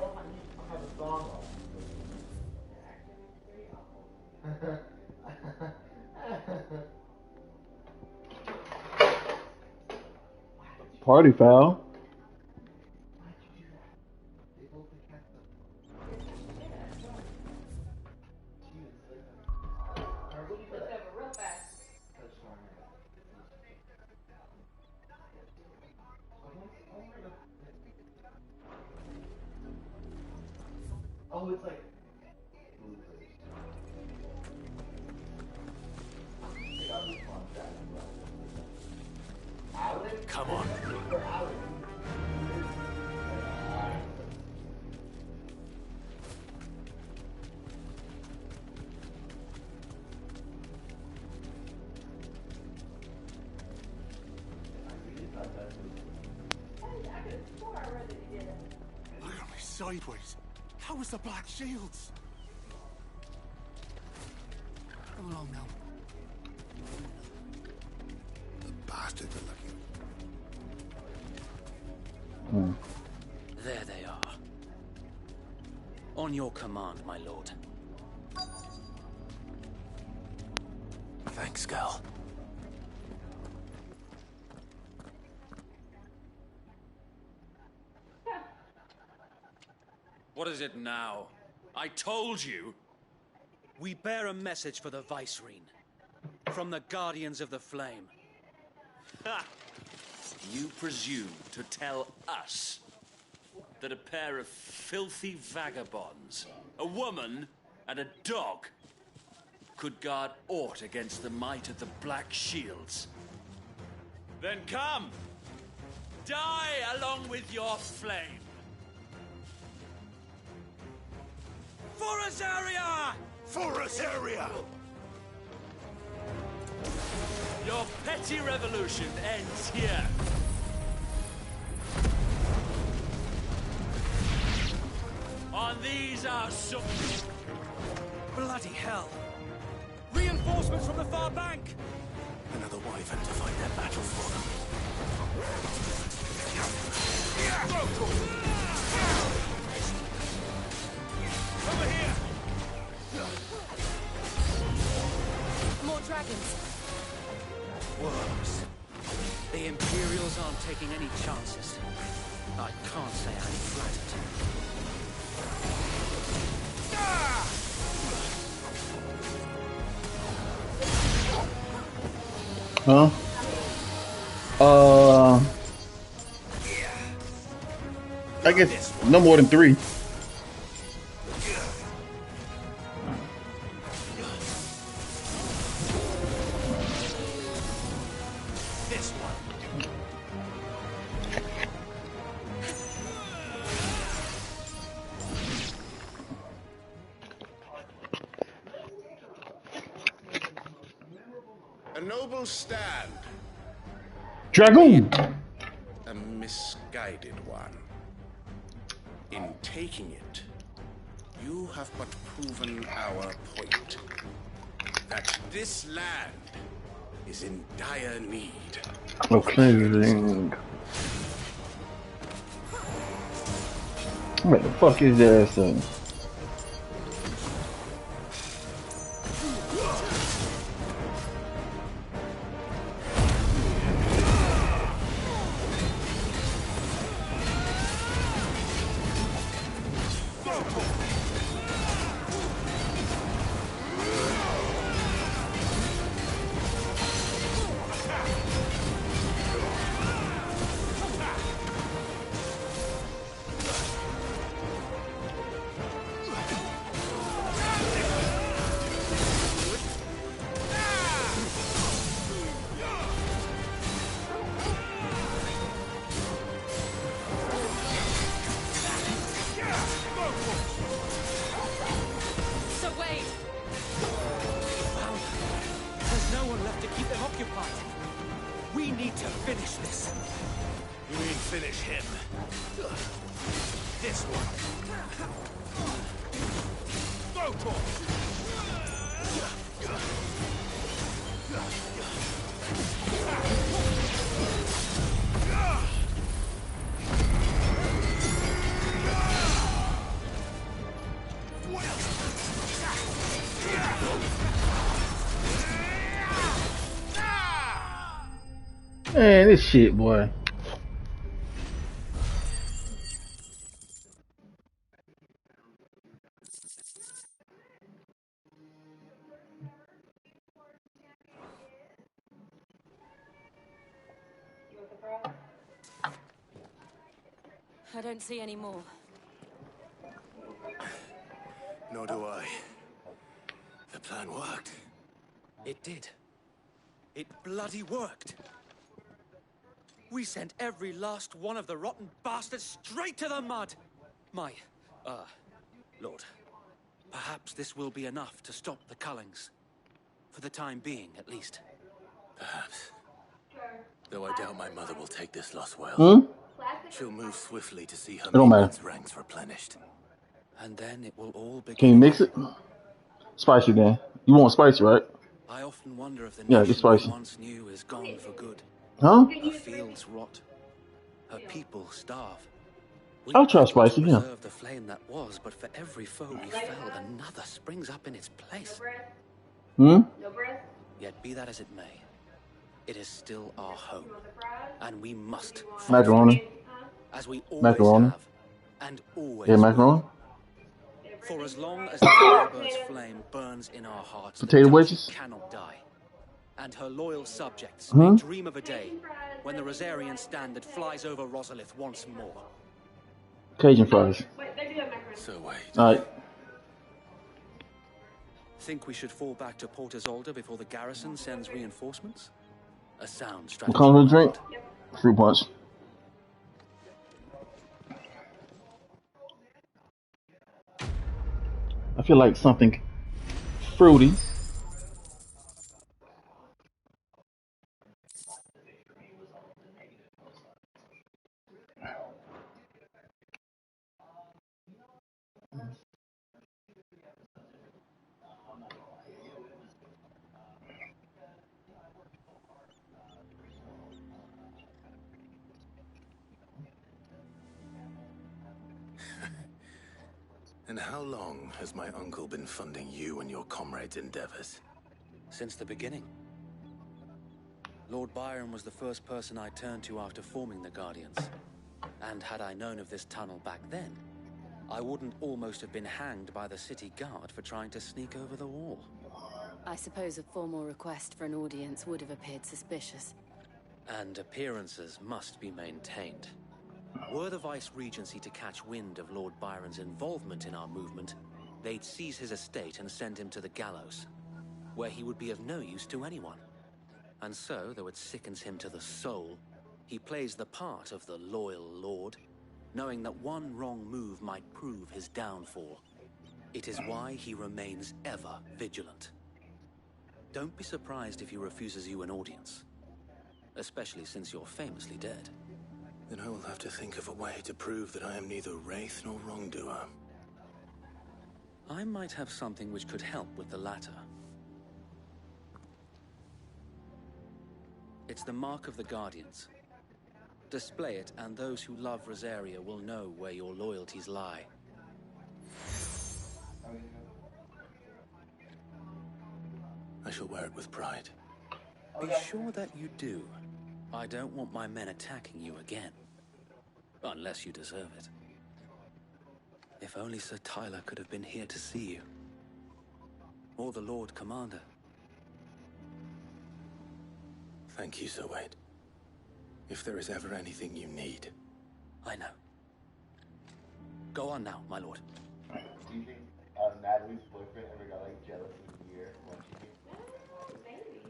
Party foul. Oh, it's like. Come on. Look at me sideways. How was the Black Shields? Come along now. The bastards are lucky. There they are. On your command, my lord. Thanks, Gal. What is it now? I told you! We bear a message for the Vicereine. From the Guardians of the Flame. Ha! You presume to tell us that a pair of filthy vagabonds, a woman and a dog, could guard aught against the might of the Black Shields? Then come! Die along with your flame! For Azaria! For Azaria! Your petty revolution ends here. On these are some... Bloody hell! Reinforcements from the far bank! Another wyvern to fight their battle for them. Over here! More dragons. Worms. The Imperials aren't taking any chances. I can't say I'm flattered. Huh? I guess no more than 3. This one. A noble stand. Dragoon. A misguided one. In taking it, you have but proven our point. That this land is in dire need. Oh, cleansing. What the fuck is that thing? So wait. Found them. There's no one left to keep them occupied. We need to finish this. You mean finish him? This one. Go Man, this shit, boy. I don't see any more. Nor do I. The plan worked. It did. It bloody worked. We sent every last one of the rotten bastards straight to the mud. My, Lord, perhaps this will be enough to stop the Cullings. For the time being, at least. Perhaps. Though I doubt my mother will take this loss well. Hmm? She'll move swiftly to see her It don't matter. minions' ranks replenished. And then it will all begin. Can you mix it? Spicy then. You want spicy, right? I often wonder if the Yeah, nation it's spicy. we once knew is gone for good. Huh? Her fields rot. Her people starve. We I'll try battle to spicy, yeah. preserve the flame that was, but for every foe we fell, another springs up in its place. Hmm? Yet be that as it may, it is still our home, and we must fight Macaroni. for it, as we always Macaroni. have, and always Yeah, will. macaroni. For as long as the firebird's flame burns in our hearts, Potato the wedges? duchy cannot die. And her loyal subjects Huh? may dream of a day when the Rosarian standard flies over Rosalith once more. Cajun fries. So wait. Alright. Think we should fall back to Port Isolde before the garrison sends reinforcements? A sound What strategy. comes with a drink? Fruit punch. I feel like something fruity. And how long has my uncle been funding you and your comrades' endeavors? Since the beginning. Lord Byron was the first person I turned to after forming the Guardians. And had I known of this tunnel back then, I wouldn't almost have been hanged by the city guard for trying to sneak over the wall. I suppose a formal request for an audience would have appeared suspicious. And appearances must be maintained. Were the Vice-Regency to catch wind of Lord Byron's involvement in our movement, they'd seize his estate and send him to the gallows, where he would be of no use to anyone. And so, though it sickens him to the soul, he plays the part of the loyal lord, knowing that one wrong move might prove his downfall. It is why he remains ever vigilant. Don't be surprised if he refuses you an audience, especially since you're famously dead. Then I will have to think of a way to prove that I am neither wraith nor wrongdoer. I might have something which could help with the latter. It's the mark of the Guardians. Display it, and those who love Rosaria will know where your loyalties lie. I shall wear it with pride. Be sure that you do. I don't want my men attacking you again. Unless you deserve it. If only Sir Tyler could have been here to see you. Or the Lord Commander. Thank you, Sir Wade. If there is ever anything you need. I know. Go on now, my lord. Do you think Natalie's boyfriend ever got like jealous in a year watching it? Maybe.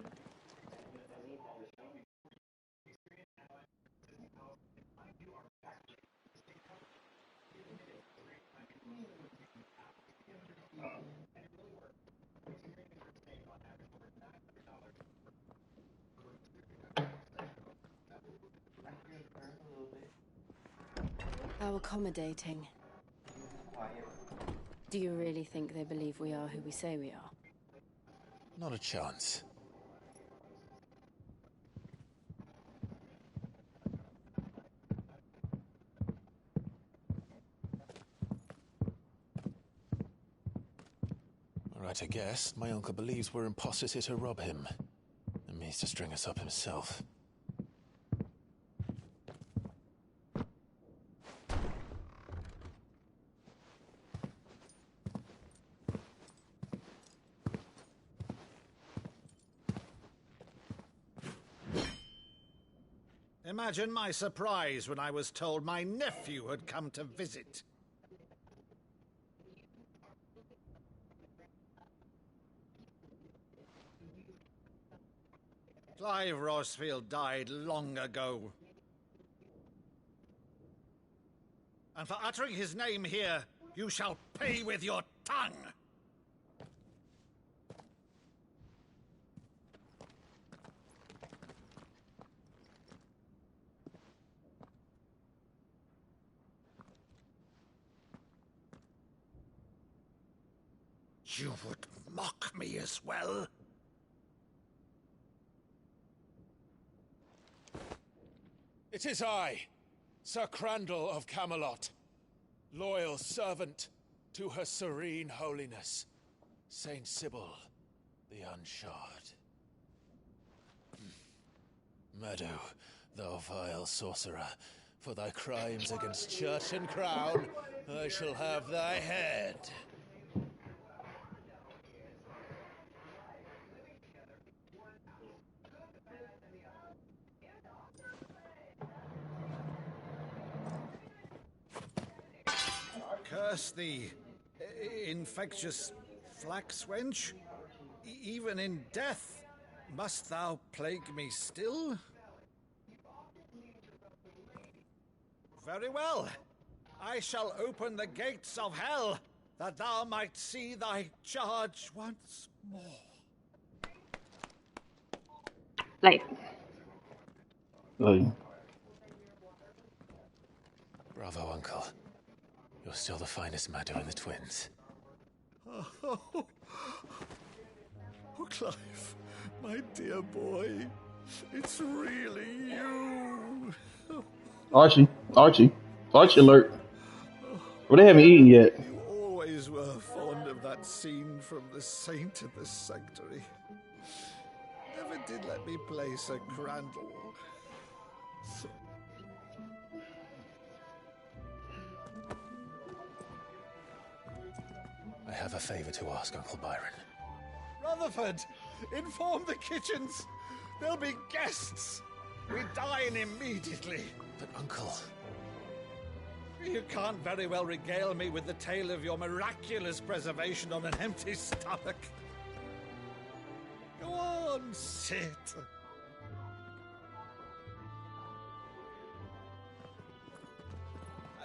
How accommodating. Do you really think they believe we are who we say we are? Not a chance. Right, I guess. My uncle believes we're imposters here to rob him. And means to string us up himself. Imagine my surprise when I was told my nephew had come to visit. Clive Rosfield died long ago. And for uttering his name here, you shall pay with your tongue! You would mock me as well? It is I, Sir Crandall of Camelot, loyal servant to Her Serene Holiness, Saint Sybil the Unshod. Meadow, thou vile sorcerer, for thy crimes against church and crown, I shall have thy head. curse thee, infectious flax wench? Even in death, must thou plague me still? Very well. I shall open the gates of hell, that thou might see thy charge once more. Like, Bravo, Uncle. You're still the finest Maddo in the twins. Oh, Clive, my dear boy, it's really you. Archie alert. Well, they haven't eaten yet. You always were fond of that scene from The Saint in the Sanctuary. Never did let me play Sir Crandall. I have a favor to ask, Uncle Byron. Rutherford, inform the kitchens. There'll be guests. We dine immediately. But, Uncle... You can't very well regale me with the tale of your miraculous preservation on an empty stomach. Go on, sit.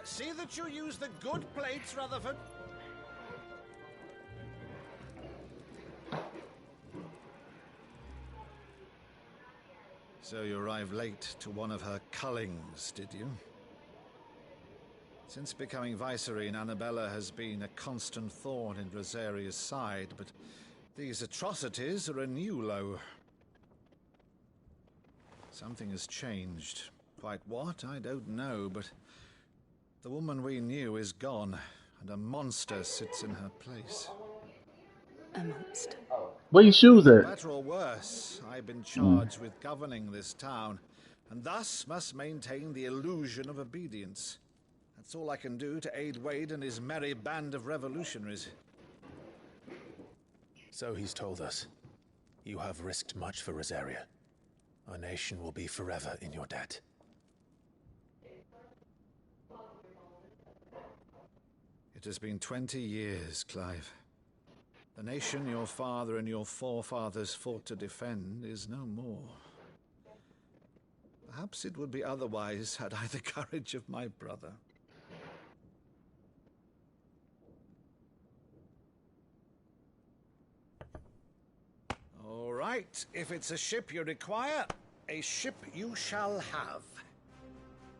See that you use the good plates, Rutherford. So you arrived late to one of her cullings, did you? Since becoming Vicereine, Annabella has been a constant thorn in Rosaria's side, but these atrocities are a new low. Something has changed. Quite what, I don't know, but the woman we knew is gone, and a monster sits in her place. A monster? Where your shoes at? Better or worse, I've been charged with governing this town, and thus must maintain the illusion of obedience. That's all I can do to aid Wade and his merry band of revolutionaries. So he's told us. You have risked much for Rosaria. Our nation will be forever in your debt. It has been 20 years, Clive. The nation your father and your forefathers fought to defend is no more. Perhaps it would be otherwise had I the courage of my brother. All right, if it's a ship you require, a ship you shall have.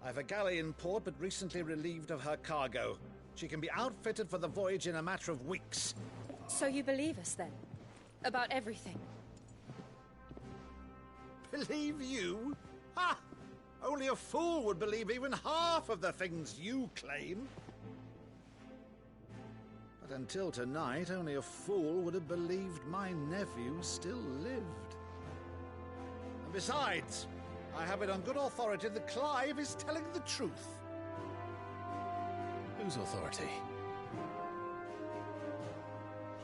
I've a galley in port, but recently relieved of her cargo. She can be outfitted for the voyage in a matter of weeks. So you believe us, then? About everything? Believe you? Ha! Only a fool would believe even half of the things you claim. But until tonight, only a fool would have believed my nephew still lived. And besides, I have it on good authority that Clive is telling the truth. Whose authority?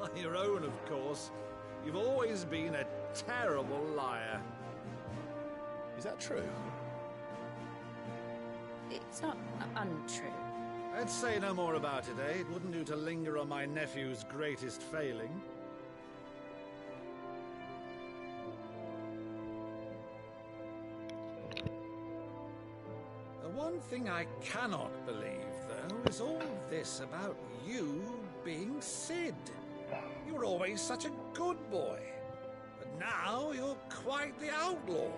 On your own, of course. You've always been a terrible liar. Is that true? It's not untrue. Let's say no more about it, eh? It wouldn't do to linger on my nephew's greatest failing. The one thing I cannot believe, though, is all this about you being Sid. You were always such a good boy, but now you're quite the outlaw.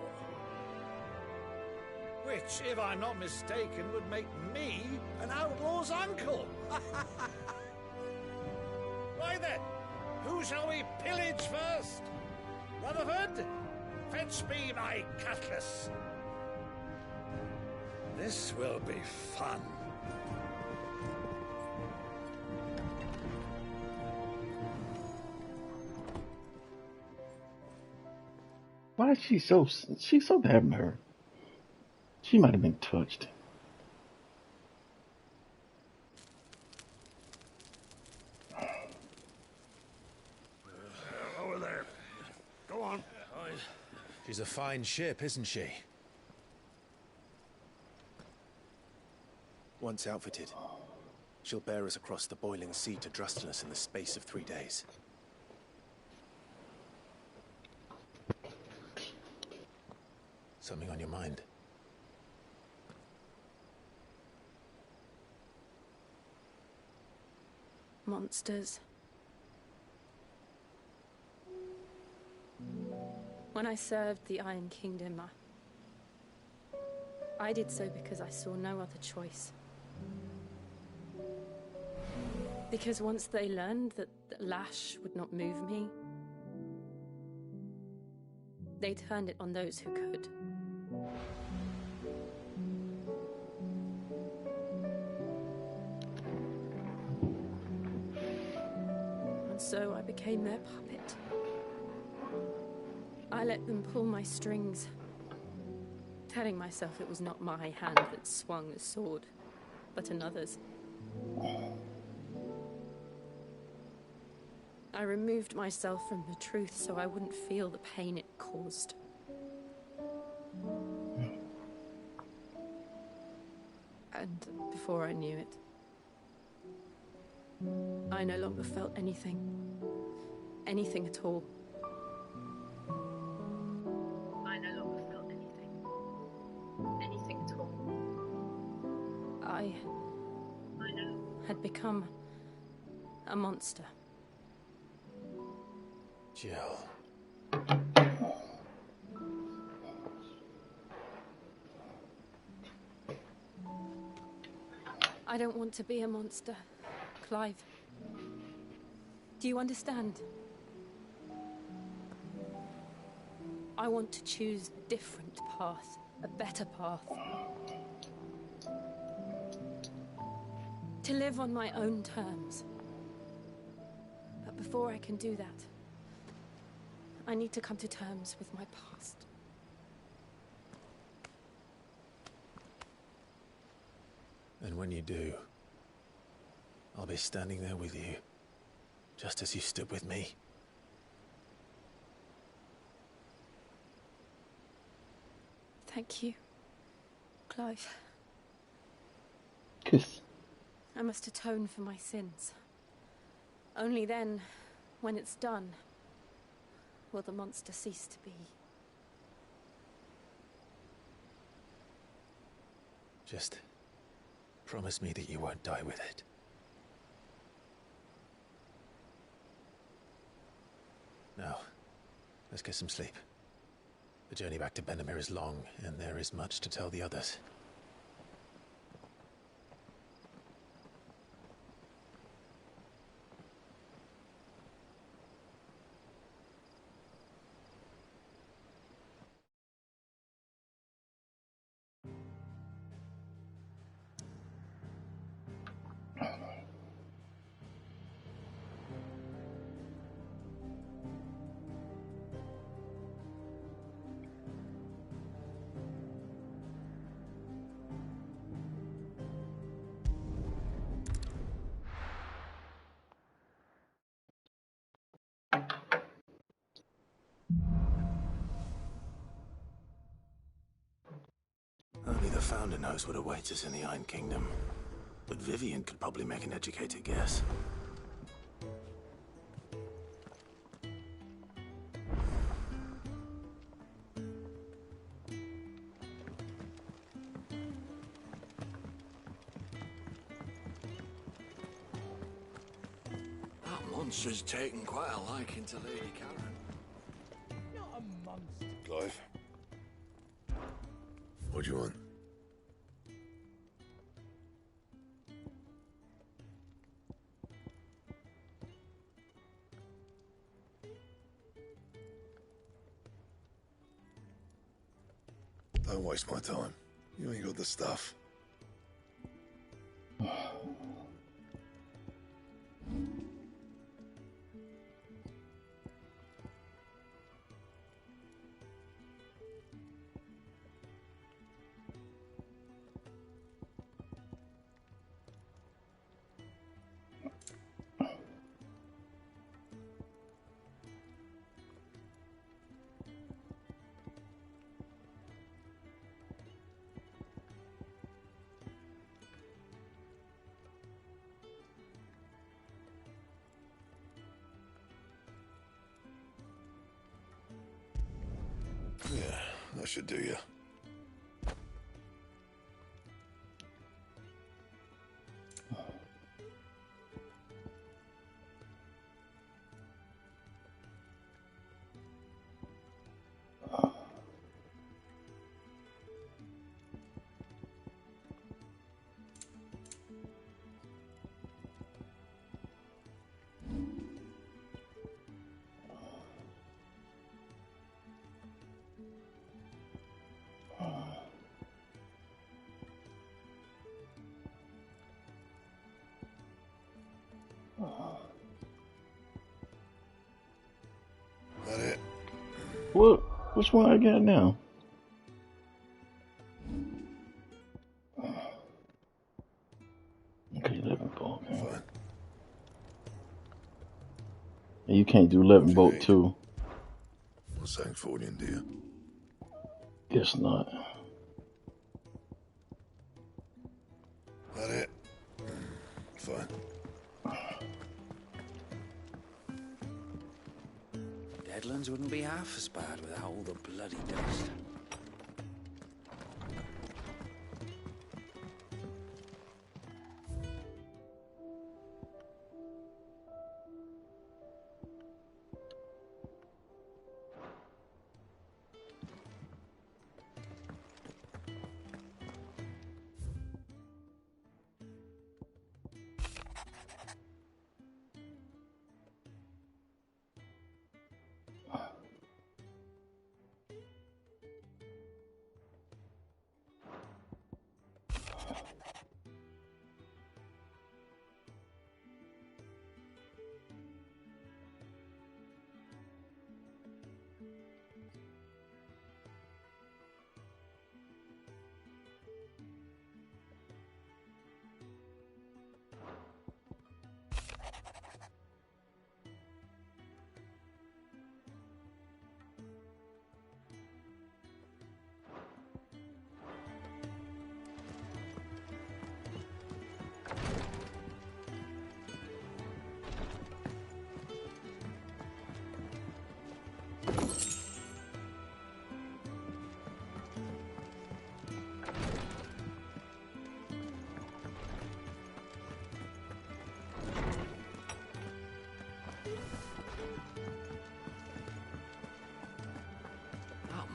Which, if I'm not mistaken, would make me an outlaw's uncle. Right then, who shall we pillage first? Rutherford, fetch me my cutlass. This will be fun. Why is she's so damn hurt? She might have been touched. Over there. Go on. She's a fine ship, isn't she? Once outfitted, She'll bear us across the boiling sea to Drusteness in the space of 3 days. Something on your mind? Monsters. When I served the Iron Kingdom, I did so because I saw no other choice. Because once they learned that the lash would not move me, they turned it on those who could. And so I became their puppet. I let them pull my strings, telling myself it was not my hand that swung the sword, but another's. I removed myself from the truth so I wouldn't feel the pain it caused. And before I knew it, I no longer felt anything. Anything at all. I no longer felt anything. Anything at all. I had become a monster. Jill. I don't want to be a monster, Clive. Do you understand? I want to choose a different path, a better path. To live on my own terms. But before I can do that, I need to come to terms with my past. And when you do, I'll be standing there with you, just as you stood with me. Thank you, Clive. Kiss. I must atone for my sins. Only then, when it's done, will the monster cease to be. Just promise me that you won't die with it. Now, let's get some sleep. The journey back to Benamir is long, and there is much to tell the others. Only the Founder knows what awaits us in the Iron Kingdom. But Vivian could probably make an educated guess. That monster's taken quite a liking to Lady Karen. Not a monster. Clive? What do you want? Don't waste my time. You ain't got the stuff. Yeah, that should do you. That it? What? Which one I got now? Okay, 11 bolt. Okay. Fine. And you can't do 11 bolt too. Well, thanks for it, dear. Guess not. That it? Fine. Deadlands wouldn't be half as bad without all the bloody dust.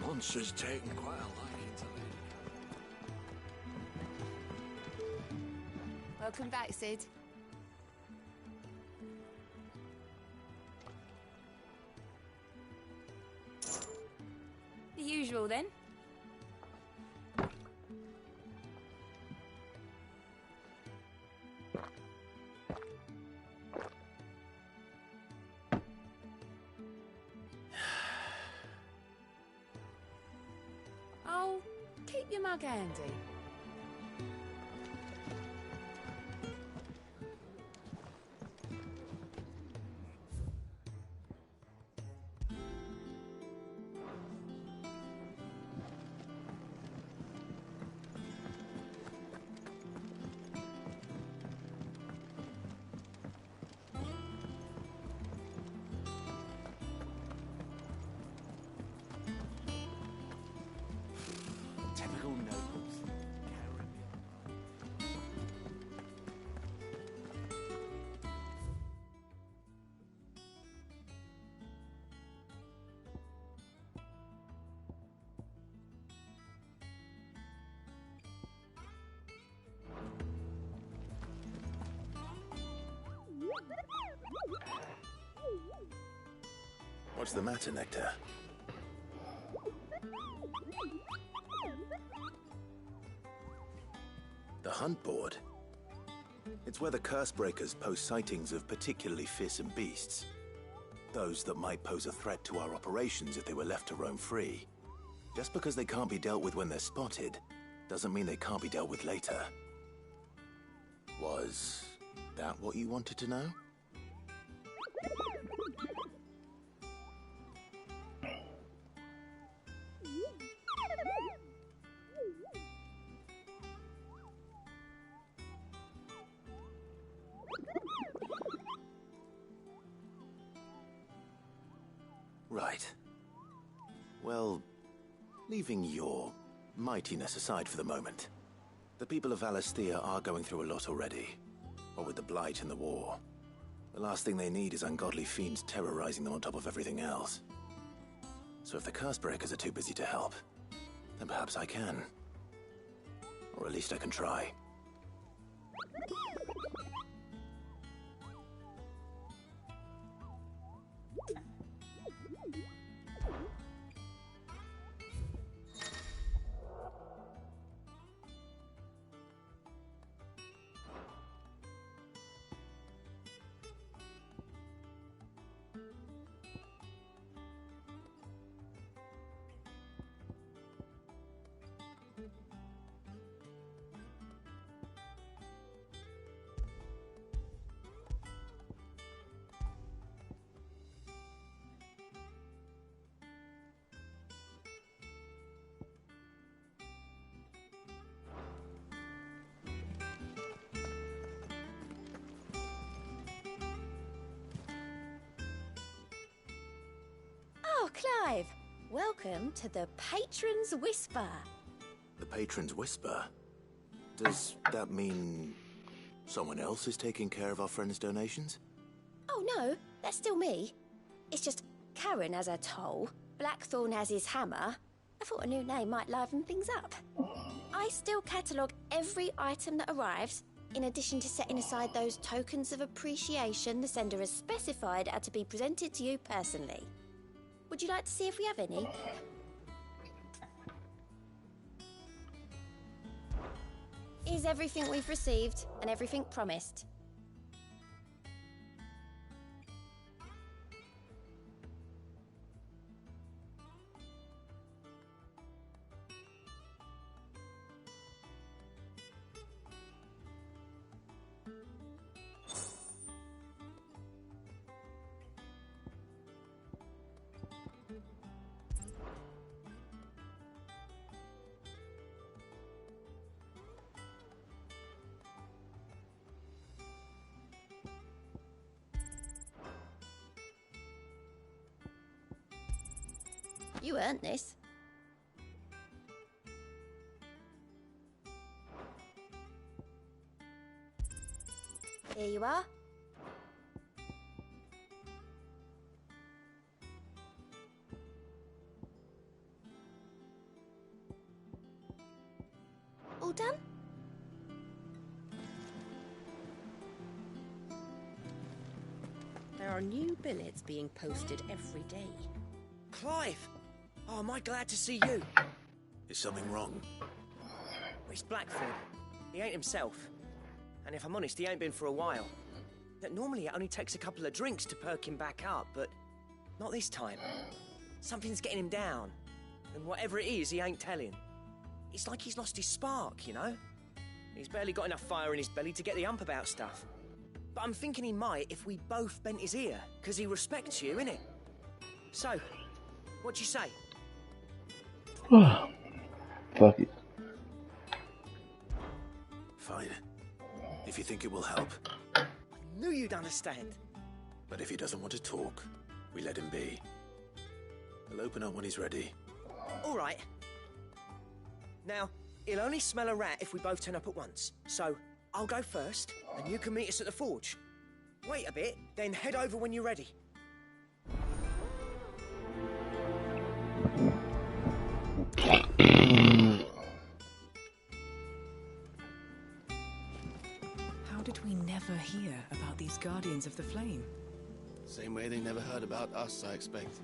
Monster's taken quite a liking to me. Welcome back, Sid. The usual, then. Oh, keep your mug handy. Typical nobles. What's the matter, Nectar? The hunt board? It's where the curse breakers post sightings of particularly fearsome beasts. Those that might pose a threat to our operations if they were left to roam free. Just because they can't be dealt with when they're spotted, doesn't mean they can't be dealt with later. Was that what you wanted to know? Right. Well, Leaving your mightiness aside for the moment, the people of Valisthea are going through a lot already. What with the Blight and the war. The last thing they need is ungodly fiends terrorizing them on top of everything else. So if the Curse-breakers are too busy to help, then perhaps I can. Or at least I can try. Oh, Clive! Welcome to the Patron's Whisper. The Patron's Whisper? Does that mean someone else is taking care of our friend's donations? Oh no, that's still me. It's just Karen has her toll, Blackthorn has his hammer. I thought a new name might liven things up. I still catalogue every item that arrives, in addition to setting aside those tokens of appreciation the sender has specified are to be presented to you personally. Would you like to see if we have any? Here's everything we've received and everything promised. You earned this. Here you are. All done? There are new billets being posted every day. Clive! Oh, am I glad to see you? Is something wrong? Well, it's Blackthorn. He ain't himself. And if I'm honest, he ain't been for a while. Normally it only takes a couple of drinks to perk him back up, but not this time. Something's getting him down. And whatever it is, he ain't telling. It's like he's lost his spark, you know? He's barely got enough fire in his belly to get the ump about stuff. But I'm thinking he might if we both bent his ear, because he respects you, innit? So, what'd you say? Fuck it. Fine. If you think it will help. I knew you'd understand. But if he doesn't want to talk, we let him be. He'll open up when he's ready. All right. Now, he'll only smell a rat if we both turn up at once. So, I'll go first, and you can meet us at the forge. Wait a bit, then head over when you're ready. How did we never hear about these Guardians of the Flame? Same way they never heard about us, I expect.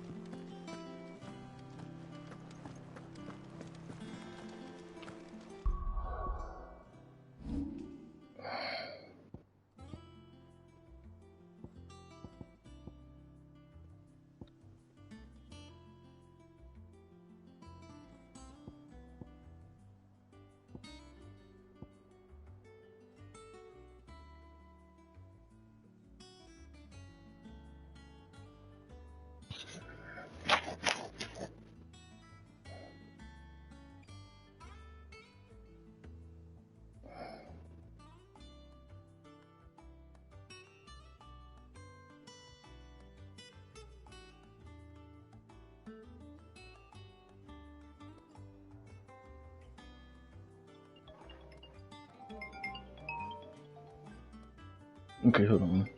Okay, hold on.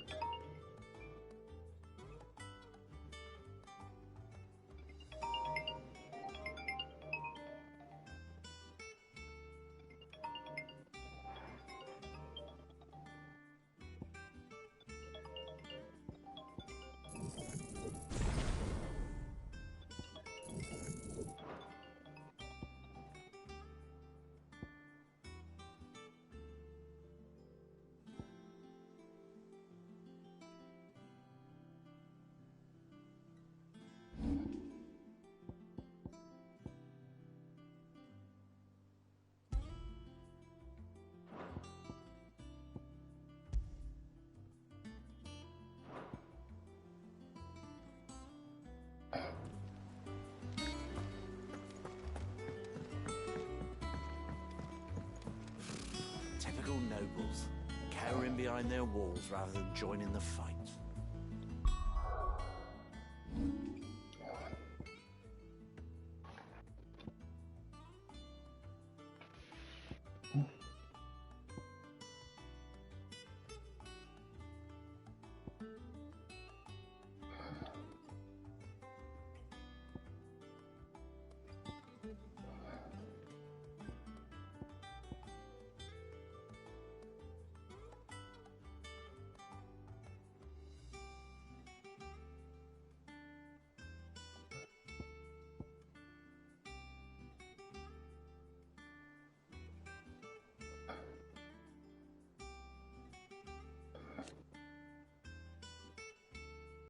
Typical nobles, cowering behind their walls rather than joining the fight.